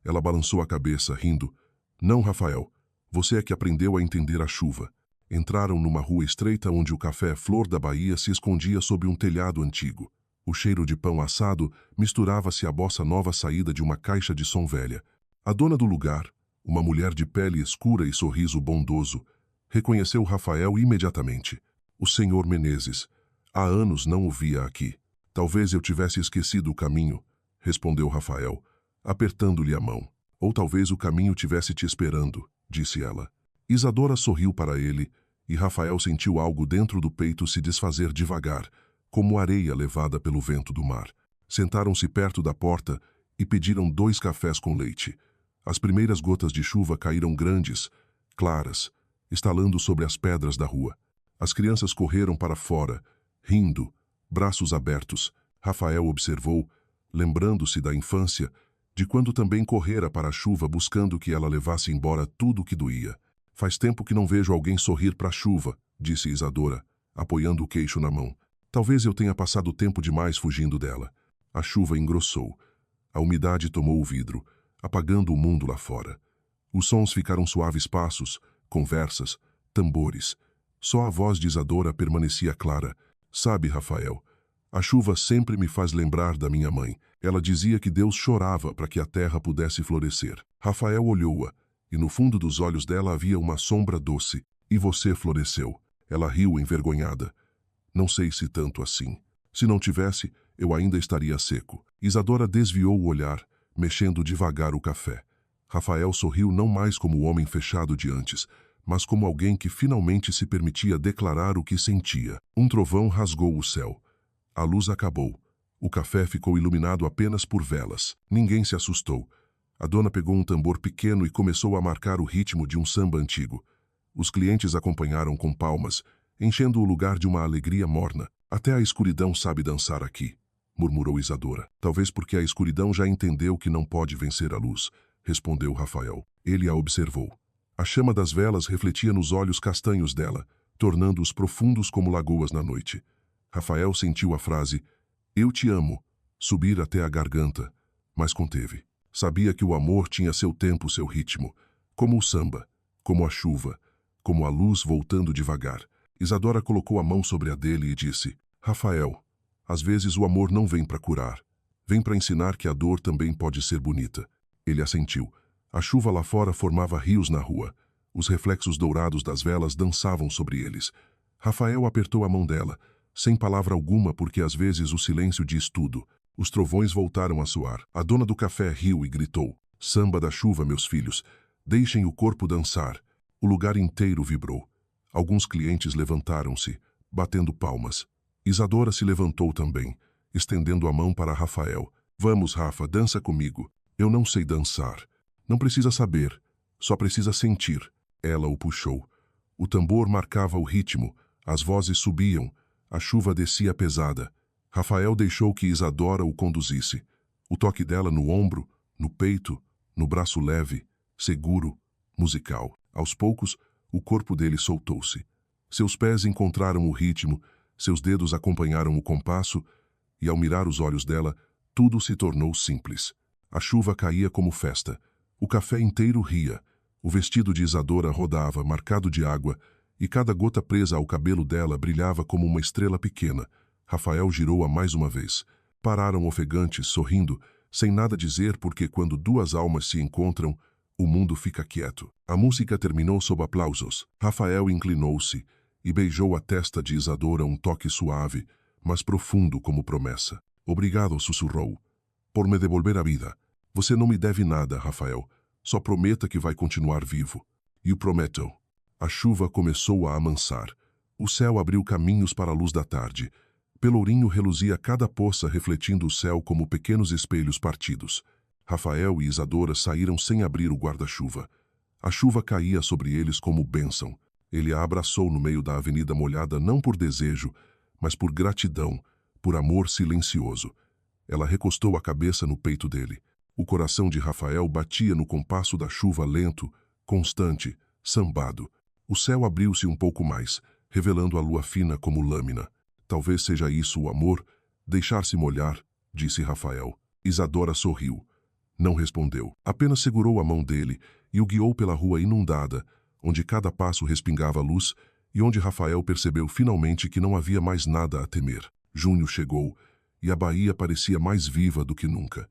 Ela balançou a cabeça, rindo. Não, Rafael. Você é que aprendeu a entender a chuva. Entraram numa rua estreita onde o café Flor da Bahia se escondia sob um telhado antigo. O cheiro de pão assado misturava-se à bossa nova saída de uma caixa de som velha. A dona do lugar, uma mulher de pele escura e sorriso bondoso, reconheceu Rafael imediatamente. O senhor Menezes. Há anos não o via aqui. Talvez eu tivesse esquecido o caminho, respondeu Rafael, apertando-lhe a mão. Ou talvez o caminho tivesse te esperando, disse ela. Isadora sorriu para ele, e Rafael sentiu algo dentro do peito se desfazer devagar, como areia levada pelo vento do mar. Sentaram-se perto da porta e pediram 2 cafés com leite. As primeiras gotas de chuva caíram grandes, claras, estalando sobre as pedras da rua. As crianças correram para fora, rindo, braços abertos. Rafael observou, lembrando-se da infância, de quando também correra para a chuva buscando que ela levasse embora tudo o que doía. Faz tempo que não vejo alguém sorrir para a chuva, disse Isadora, apoiando o queixo na mão. Talvez eu tenha passado tempo demais fugindo dela. A chuva engrossou. A umidade tomou o vidro, apagando o mundo lá fora. Os sons ficaram suaves passos, conversas, tambores. Só a voz de Isadora permanecia clara. Sabe, Rafael, a chuva sempre me faz lembrar da minha mãe. Ela dizia que Deus chorava para que a terra pudesse florescer. Rafael olhou-a, e no fundo dos olhos dela havia uma sombra doce. E você floresceu. Ela riu envergonhada. Não sei se tanto assim. Se não tivesse, eu ainda estaria seco. Isadora desviou o olhar, mexendo devagar o café. Rafael sorriu não mais como o homem fechado de antes, mas como alguém que finalmente se permitia declarar o que sentia. Um trovão rasgou o céu. A luz acabou. O café ficou iluminado apenas por velas. Ninguém se assustou. A dona pegou um tambor pequeno e começou a marcar o ritmo de um samba antigo. Os clientes acompanharam com palmas, enchendo o lugar de uma alegria morna. Até a escuridão sabe dançar aqui, murmurou Isadora. Talvez porque a escuridão já entendeu que não pode vencer a luz, respondeu Rafael. Ele a observou. A chama das velas refletia nos olhos castanhos dela, tornando-os profundos como lagoas na noite. Rafael sentiu a frase, "Eu te amo", subir até a garganta, mas conteve. Sabia que o amor tinha seu tempo, seu ritmo, como o samba, como a chuva, como a luz voltando devagar. Isadora colocou a mão sobre a dele e disse, "Rafael, às vezes o amor não vem para curar. Vem para ensinar que a dor também pode ser bonita." Ele assentiu. A chuva lá fora formava rios na rua. Os reflexos dourados das velas dançavam sobre eles. Rafael apertou a mão dela, sem palavra alguma, porque às vezes o silêncio diz tudo. Os trovões voltaram a soar. A dona do café riu e gritou, "Samba da chuva, meus filhos. Deixem o corpo dançar." O lugar inteiro vibrou. Alguns clientes levantaram-se, batendo palmas. Isadora se levantou também, estendendo a mão para Rafael. "Vamos, Rafa, dança comigo. Eu não sei dançar." "Não precisa saber, só precisa sentir." Ela o puxou. O tambor marcava o ritmo, as vozes subiam, a chuva descia pesada. Rafael deixou que Isadora o conduzisse. O toque dela no ombro, no peito, no braço leve, seguro, musical. Aos poucos, o corpo dele soltou-se. Seus pés encontraram o ritmo, seus dedos acompanharam o compasso, e ao mirar os olhos dela, tudo se tornou simples. A chuva caía como festa. O café inteiro ria. O vestido de Isadora rodava, marcado de água, e cada gota presa ao cabelo dela brilhava como uma estrela pequena. Rafael girou-a mais uma vez. Pararam ofegantes, sorrindo, sem nada dizer, porque quando duas almas se encontram, o mundo fica quieto. A música terminou sob aplausos. Rafael inclinou-se e beijou a testa de Isadora, um toque suave, mas profundo como promessa. "Obrigado", sussurrou, "por me devolver a vida. Você não me deve nada, Rafael. Só prometa que vai continuar vivo." "E o prometo." A chuva começou a amansar. O céu abriu caminhos para a luz da tarde. Pelourinho reluzia cada poça, refletindo o céu como pequenos espelhos partidos. Rafael e Isadora saíram sem abrir o guarda-chuva. A chuva caía sobre eles como bênção. Ele a abraçou no meio da avenida molhada, não por desejo, mas por gratidão, por amor silencioso. Ela recostou a cabeça no peito dele. O coração de Rafael batia no compasso da chuva, lento, constante, sambado. O céu abriu-se um pouco mais, revelando a lua fina como lâmina. "Talvez seja isso o amor, deixar-se molhar", disse Rafael. Isadora sorriu. Não respondeu. Apenas segurou a mão dele e o guiou pela rua inundada, onde cada passo respingava luz e onde Rafael percebeu finalmente que não havia mais nada a temer. Junho chegou e a Bahia parecia mais viva do que nunca.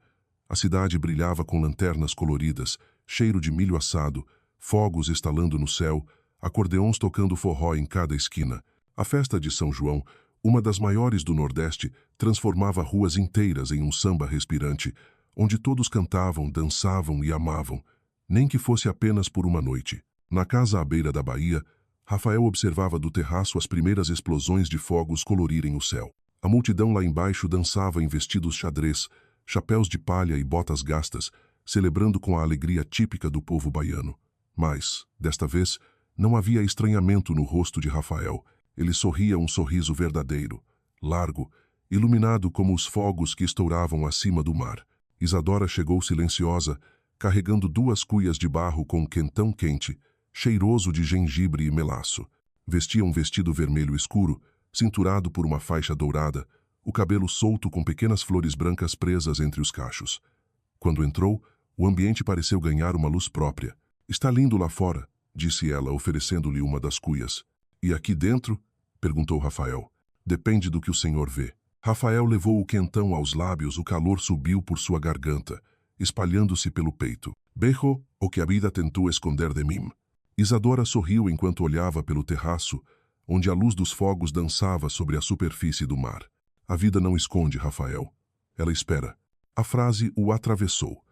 A cidade brilhava com lanternas coloridas, cheiro de milho assado, fogos estalando no céu, acordeões tocando forró em cada esquina. A festa de São João, uma das maiores do Nordeste, transformava ruas inteiras em um samba respirante, onde todos cantavam, dançavam e amavam, nem que fosse apenas por uma noite. Na casa à beira da Bahia, Rafael observava do terraço as primeiras explosões de fogos colorirem o céu. A multidão lá embaixo dançava em vestidos xadrez, chapéus de palha e botas gastas, celebrando com a alegria típica do povo baiano. Mas, desta vez, não havia estranhamento no rosto de Rafael. Ele sorria um sorriso verdadeiro, largo, iluminado como os fogos que estouravam acima do mar. Isadora chegou silenciosa, carregando 2 cuias de barro com quentão quente, cheiroso de gengibre e melaço. Vestia um vestido vermelho escuro, cinturado por uma faixa dourada, o cabelo solto com pequenas flores brancas presas entre os cachos. Quando entrou, o ambiente pareceu ganhar uma luz própria. "Está lindo lá fora", disse ela, oferecendo-lhe uma das cuias. "E aqui dentro?", perguntou Rafael. "Depende do que o senhor vê." Rafael levou o quentão aos lábios, o calor subiu por sua garganta, espalhando-se pelo peito. "Bejo o que a vida tentou esconder de mim." Isadora sorriu enquanto olhava pelo terraço, onde a luz dos fogos dançava sobre a superfície do mar. "A vida não esconde, Rafael. Ela espera." A frase o atravessou.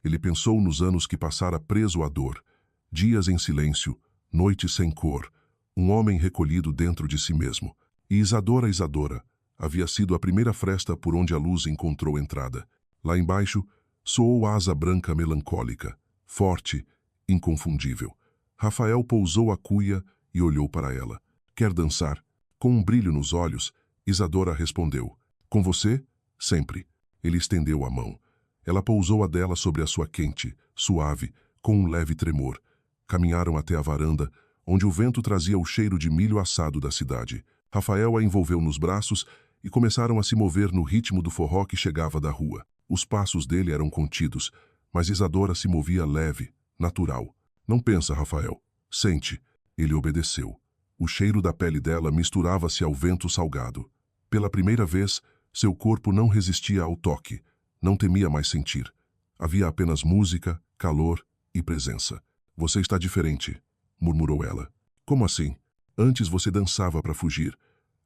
Ele pensou nos anos que passara preso à dor, dias em silêncio, noites sem cor, um homem recolhido dentro de si mesmo. E Isadora, havia sido a primeira fresta por onde a luz encontrou entrada. Lá embaixo, soou a asa branca melancólica, forte, inconfundível. Rafael pousou a cuia e olhou para ela. "Quer dançar?" Com um brilho nos olhos, Isadora respondeu. "Com você? Sempre." Ele estendeu a mão. Ela pousou a dela sobre a sua quente, suave, com um leve tremor. Caminharam até a varanda, onde o vento trazia o cheiro de milho assado da cidade. Rafael a envolveu nos braços e começaram a se mover no ritmo do forró que chegava da rua. Os passos dele eram contidos, mas Isadora se movia leve, natural. Não pensa, Rafael. Sente. Ele obedeceu. O cheiro da pele dela misturava-se ao vento salgado. Pela primeira vez, seu corpo não resistia ao toque. Não temia mais sentir. Havia apenas música, calor e presença. Você está diferente, murmurou ela. Como assim? Antes você dançava para fugir.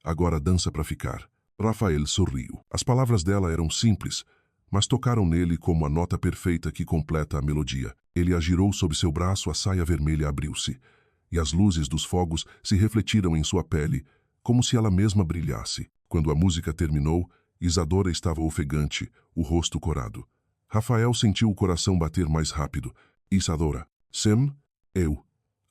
Agora dança para ficar. Rafael sorriu. As palavras dela eram simples, mas tocaram nele como a nota perfeita que completa a melodia. Ele a girou sob seu braço, a saia vermelha abriu-se, e as luzes dos fogos se refletiram em sua pele, como se ela mesma brilhasse. Quando a música terminou, Isadora estava ofegante, o rosto corado. Rafael sentiu o coração bater mais rápido. Isadora. Sem? Eu.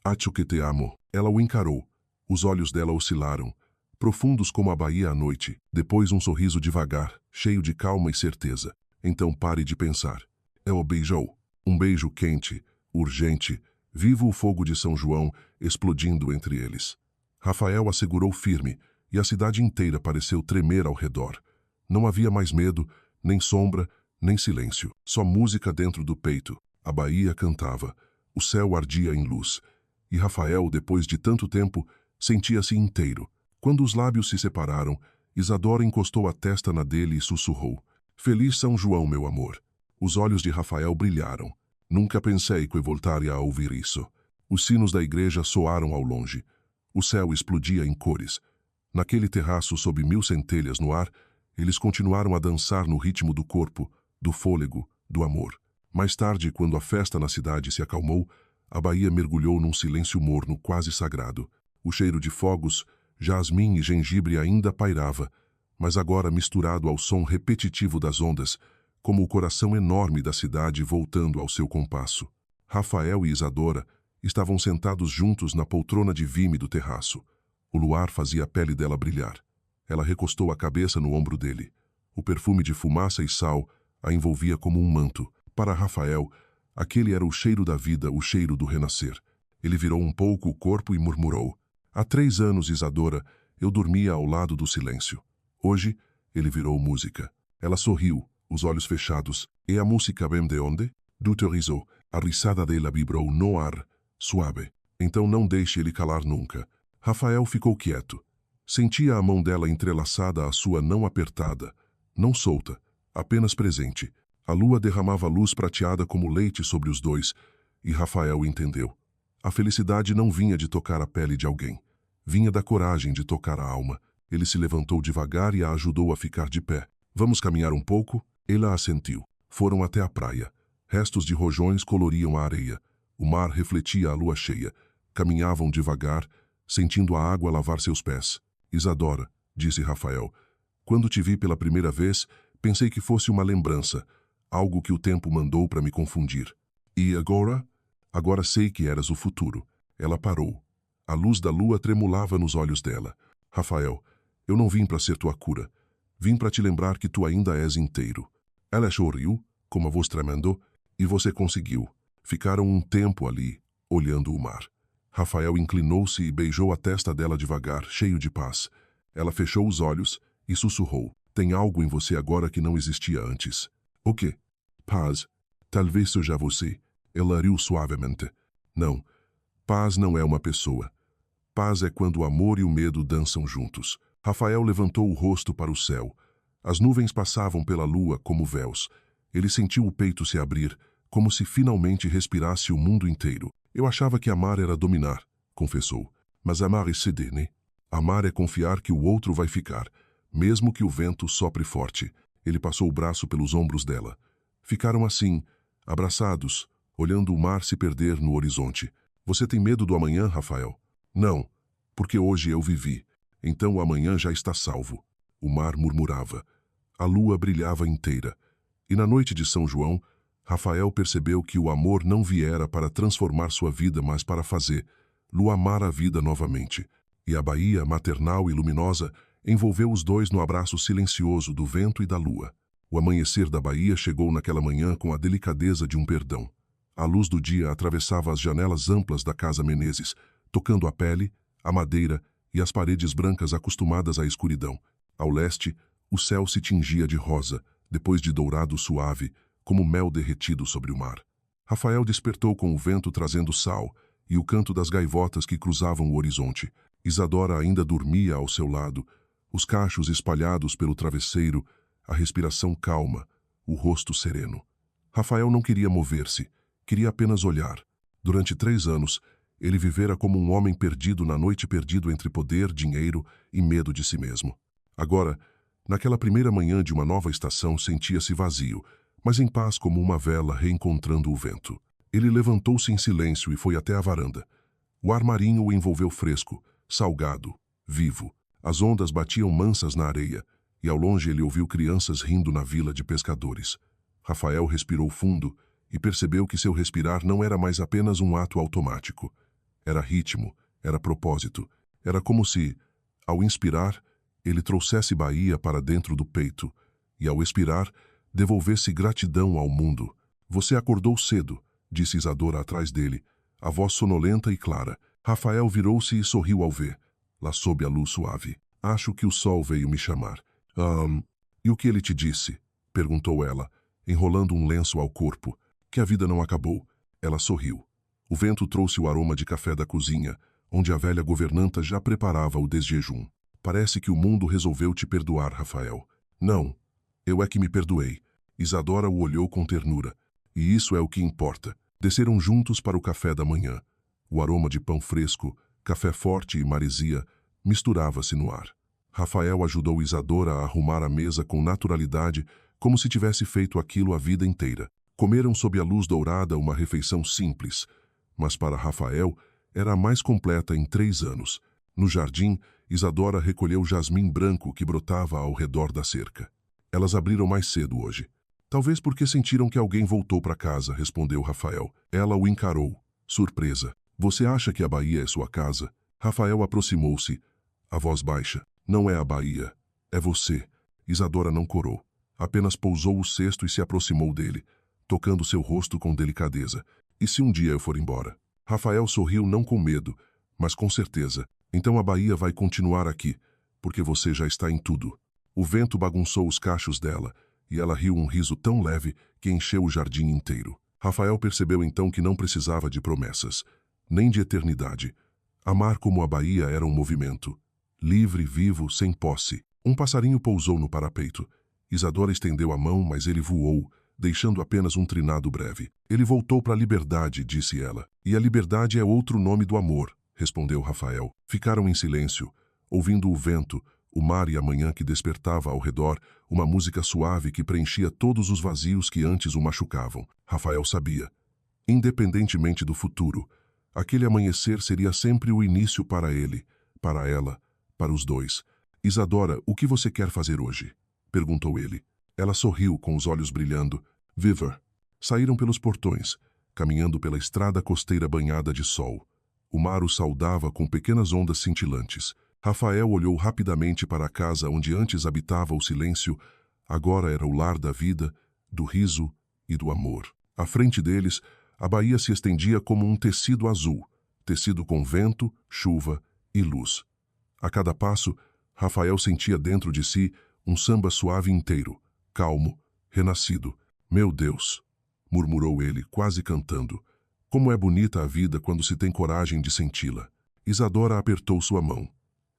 Acho que te amo. Ela o encarou. Os olhos dela oscilaram, profundos como a baía à noite. Depois um sorriso devagar, cheio de calma e certeza. Então pare de pensar. Ela o beijou. Um beijo quente, urgente, vivo o fogo de São João explodindo entre eles. Rafael a segurou firme, e a cidade inteira pareceu tremer ao redor. Não havia mais medo, nem sombra, nem silêncio. Só música dentro do peito. A baía cantava. O céu ardia em luz. E Rafael, depois de tanto tempo, sentia-se inteiro. Quando os lábios se separaram, Isadora encostou a testa na dele e sussurrou. Feliz São João, meu amor. Os olhos de Rafael brilharam. Nunca pensei que eu voltaria a ouvir isso. Os sinos da igreja soaram ao longe. O céu explodia em cores. Naquele terraço sob 1000 centelhas no ar, eles continuaram a dançar no ritmo do corpo, do fôlego, do amor. Mais tarde, quando a festa na cidade se acalmou, a baía mergulhou num silêncio morno quase sagrado. O cheiro de fogos, jasmim e gengibre ainda pairava, mas agora misturado ao som repetitivo das ondas, como o coração enorme da cidade voltando ao seu compasso. Rafael e Isadora estavam sentados juntos na poltrona de vime do terraço. O luar fazia a pele dela brilhar. Ela recostou a cabeça no ombro dele. O perfume de fumaça e sal a envolvia como um manto. Para Rafael, aquele era o cheiro da vida, o cheiro do renascer. Ele virou um pouco o corpo e murmurou. Há 3 anos, Isadora, eu dormia ao lado do silêncio. Hoje, ele virou música. Ela sorriu, os olhos fechados. E a música vem de onde? Do terizo. A risada dela vibrou no ar, suave. Então não deixe ele calar nunca. Rafael ficou quieto. Sentia a mão dela entrelaçada à sua, não apertada, não solta, apenas presente. A lua derramava luz prateada como leite sobre os dois, e Rafael entendeu. A felicidade não vinha de tocar a pele de alguém. Vinha da coragem de tocar a alma. Ele se levantou devagar e a ajudou a ficar de pé. Vamos caminhar um pouco? Ela assentiu. Foram até a praia. Restos de rojões coloriam a areia. O mar refletia a lua cheia. Caminhavam devagar, sentindo a água lavar seus pés. Isadora, disse Rafael, quando te vi pela primeira vez, pensei que fosse uma lembrança, algo que o tempo mandou para me confundir. E agora? Agora sei que eras o futuro. Ela parou. A luz da lua tremulava nos olhos dela. Rafael, eu não vim para ser tua cura. Vim para te lembrar que tu ainda és inteiro. Ela sorriu, com a voz tremendo, e você conseguiu. Ficaram um tempo ali, olhando o mar. Rafael inclinou-se e beijou a testa dela devagar, cheio de paz. Ela fechou os olhos e sussurrou. Tem algo em você agora que não existia antes. O quê? Paz. Talvez seja você. Ela riu suavemente. Não. Paz não é uma pessoa. Paz é quando o amor e o medo dançam juntos. Rafael levantou o rosto para o céu. As nuvens passavam pela lua como véus. Ele sentiu o peito se abrir, como se finalmente respirasse o mundo inteiro. Eu achava que amar era dominar, confessou. Mas amar é ceder, né? Amar é confiar que o outro vai ficar, mesmo que o vento sopre forte. Ele passou o braço pelos ombros dela. Ficaram assim, abraçados, olhando o mar se perder no horizonte. Você tem medo do amanhã, Rafael? Não, porque hoje eu vivi. Então o amanhã já está salvo. O mar murmurava. A lua brilhava inteira. E na noite de São João, Rafael percebeu que o amor não viera para transformar sua vida, mas para amar a vida novamente. E a baía, maternal e luminosa, envolveu os dois no abraço silencioso do vento e da lua. O amanhecer da baía chegou naquela manhã com a delicadeza de um perdão. A luz do dia atravessava as janelas amplas da casa Menezes, tocando a pele, a madeira e as paredes brancas acostumadas à escuridão. Ao leste, o céu se tingia de rosa, depois de dourado suave, como mel derretido sobre o mar. Rafael despertou com o vento trazendo sal e o canto das gaivotas que cruzavam o horizonte. Isadora ainda dormia ao seu lado, os cachos espalhados pelo travesseiro, a respiração calma, o rosto sereno. Rafael não queria mover-se, queria apenas olhar. Durante 3 anos, ele vivera como um homem perdido na noite, perdido entre poder, dinheiro e medo de si mesmo. Agora, naquela primeira manhã de uma nova estação, sentia-se vazio, mas em paz como uma vela reencontrando o vento. Ele levantou-se em silêncio e foi até a varanda. O ar marinho o envolveu fresco, salgado, vivo. As ondas batiam mansas na areia, e ao longe ele ouviu crianças rindo na vila de pescadores. Rafael respirou fundo e percebeu que seu respirar não era mais apenas um ato automático. Era ritmo, era propósito. Era como se, ao inspirar, ele trouxesse Bahia para dentro do peito, e ao expirar, devolvesse gratidão ao mundo. Você acordou cedo, disse Isadora atrás dele, a voz sonolenta e clara. Rafael virou-se e sorriu ao ver, lá sob a luz suave. Acho que o sol veio me chamar. E o que ele te disse? Perguntou ela, enrolando um lenço ao corpo. Que a vida não acabou. Ela sorriu. O vento trouxe o aroma de café da cozinha, onde a velha governanta já preparava o desjejum. Parece que o mundo resolveu te perdoar, Rafael. Não, eu é que me perdoei. Isadora o olhou com ternura. E isso é o que importa. Desceram juntos para o café da manhã. O aroma de pão fresco, café forte e maresia misturava-se no ar. Rafael ajudou Isadora a arrumar a mesa com naturalidade, como se tivesse feito aquilo a vida inteira. Comeram sob a luz dourada uma refeição simples, mas para Rafael era a mais completa em 3 anos. No jardim, Isadora recolheu jasmim branco que brotava ao redor da cerca. Elas abriram mais cedo hoje. Talvez porque sentiram que alguém voltou para casa, respondeu Rafael. Ela o encarou, surpresa. Você acha que a Bahia é sua casa? Rafael aproximou-se, a voz baixa. Não é a Bahia, é você. Isadora não corou. Apenas pousou o cesto e se aproximou dele, tocando seu rosto com delicadeza. E se um dia eu for embora? Rafael sorriu não com medo, mas com certeza. Então a Bahia vai continuar aqui, porque você já está em tudo. O vento bagunçou os cachos dela, e ela riu um riso tão leve que encheu o jardim inteiro. Rafael percebeu então que não precisava de promessas, nem de eternidade. Amar como a Bahia era um movimento, livre, vivo, sem posse. Um passarinho pousou no parapeito. Isadora estendeu a mão, mas ele voou, deixando apenas um trinado breve. Ele voltou para a liberdade, disse ela. E a liberdade é outro nome do amor, respondeu Rafael. Ficaram em silêncio, ouvindo o vento, o mar e a manhã que despertava ao redor, uma música suave que preenchia todos os vazios que antes o machucavam. Rafael sabia. Independentemente do futuro, aquele amanhecer seria sempre o início para ele, para ela, para os dois. Isadora, o que você quer fazer hoje? Perguntou ele. Ela sorriu com os olhos brilhando. Viver. Saíram pelos portões, caminhando pela estrada costeira banhada de sol. O mar o saudava com pequenas ondas cintilantes. Rafael olhou rapidamente para a casa onde antes habitava o silêncio. Agora era o lar da vida, do riso e do amor. À frente deles, a Bahia se estendia como um tecido azul, tecido com vento, chuva e luz. A cada passo, Rafael sentia dentro de si um samba suave inteiro, calmo, renascido. Meu Deus, murmurou ele, quase cantando. Como é bonita a vida quando se tem coragem de senti-la. Isadora apertou sua mão.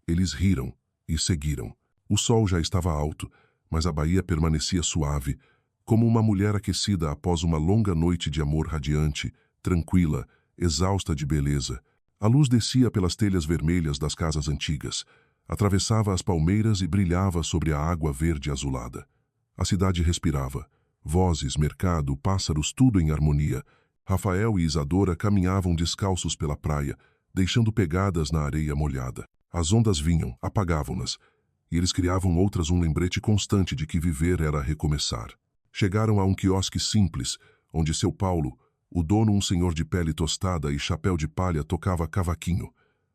Eles riram e seguiram. O sol já estava alto, mas a Bahia permanecia suave, como uma mulher aquecida após uma longa noite de amor radiante, tranquila, exausta de beleza. A luz descia pelas telhas vermelhas das casas antigas, atravessava as palmeiras e brilhava sobre a água verde azulada. A cidade respirava. Vozes, mercado, pássaros, tudo em harmonia. Rafael e Isadora caminhavam descalços pela praia, deixando pegadas na areia molhada. As ondas vinham, apagavam-nas, e eles criavam outras um lembrete constante de que viver era recomeçar. Chegaram a um quiosque simples, onde seu Paulo, o dono, um senhor de pele tostada e chapéu de palha, tocava cavaquinho.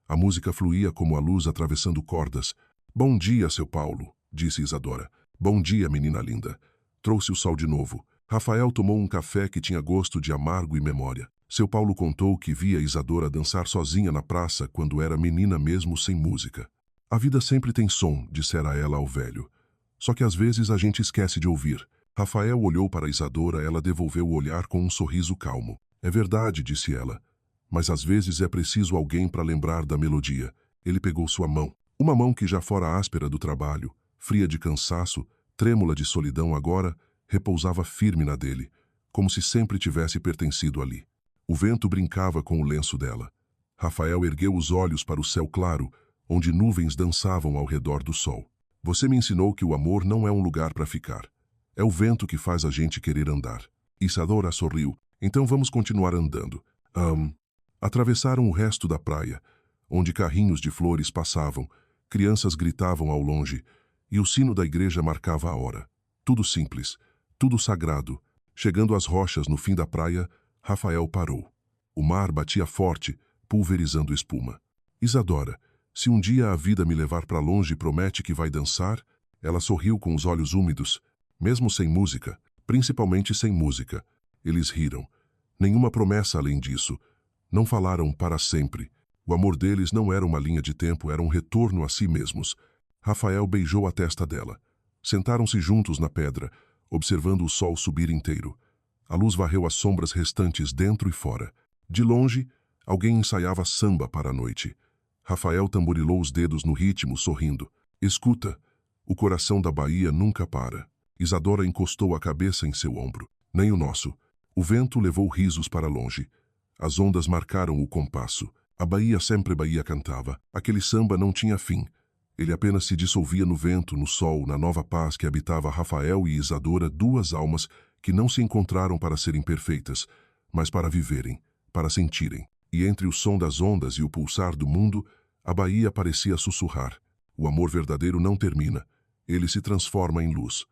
A música fluía como a luz atravessando cordas. Bom dia, seu Paulo, disse Isadora. Bom dia, menina linda. Trouxe o sol de novo. Rafael tomou um café que tinha gosto de amargo e memória. Seu Paulo contou que via Isadora dançar sozinha na praça quando era menina mesmo sem música. A vida sempre tem som, dissera ela ao velho. Só que às vezes a gente esquece de ouvir. Rafael olhou para Isadora, ela devolveu o olhar com um sorriso calmo. É verdade, disse ela. Mas às vezes é preciso alguém para lembrar da melodia. Ele pegou sua mão. Uma mão que já fora áspera do trabalho, fria de cansaço, trêmula de solidão agora, repousava firme na dele, como se sempre tivesse pertencido ali. O vento brincava com o lenço dela. Rafael ergueu os olhos para o céu claro, onde nuvens dançavam ao redor do sol. Você me ensinou que o amor não é um lugar para ficar. É o vento que faz a gente querer andar. Isadora sorriu. Então vamos continuar andando. Atravessaram o resto da praia, onde carrinhos de flores passavam, crianças gritavam ao longe, e o sino da igreja marcava a hora. Tudo simples, tudo sagrado. Chegando às rochas no fim da praia, Rafael parou. O mar batia forte, pulverizando espuma. Isadora, se um dia a vida me levar para longe, promete que vai dançar? Ela sorriu com os olhos úmidos, mesmo sem música, principalmente sem música. Eles riram. Nenhuma promessa além disso. Não falaram para sempre. O amor deles não era uma linha de tempo, era um retorno a si mesmos. Rafael beijou a testa dela. Sentaram-se juntos na pedra, observando o sol subir inteiro. A luz varreu as sombras restantes dentro e fora. De longe, alguém ensaiava samba para a noite. Rafael tamborilou os dedos no ritmo, sorrindo. Escuta, o coração da Bahia nunca para. Isadora encostou a cabeça em seu ombro. Nem o nosso. O vento levou risos para longe. As ondas marcaram o compasso. A Bahia sempre Bahia cantava. Aquele samba não tinha fim. Ele apenas se dissolvia no vento, no sol, na nova paz que habitava Rafael e Isadora, duas almas que não se encontraram para serem perfeitas, mas para viverem, para sentirem. E entre o som das ondas e o pulsar do mundo, a Bahia parecia sussurrar. O amor verdadeiro não termina. Ele se transforma em luz.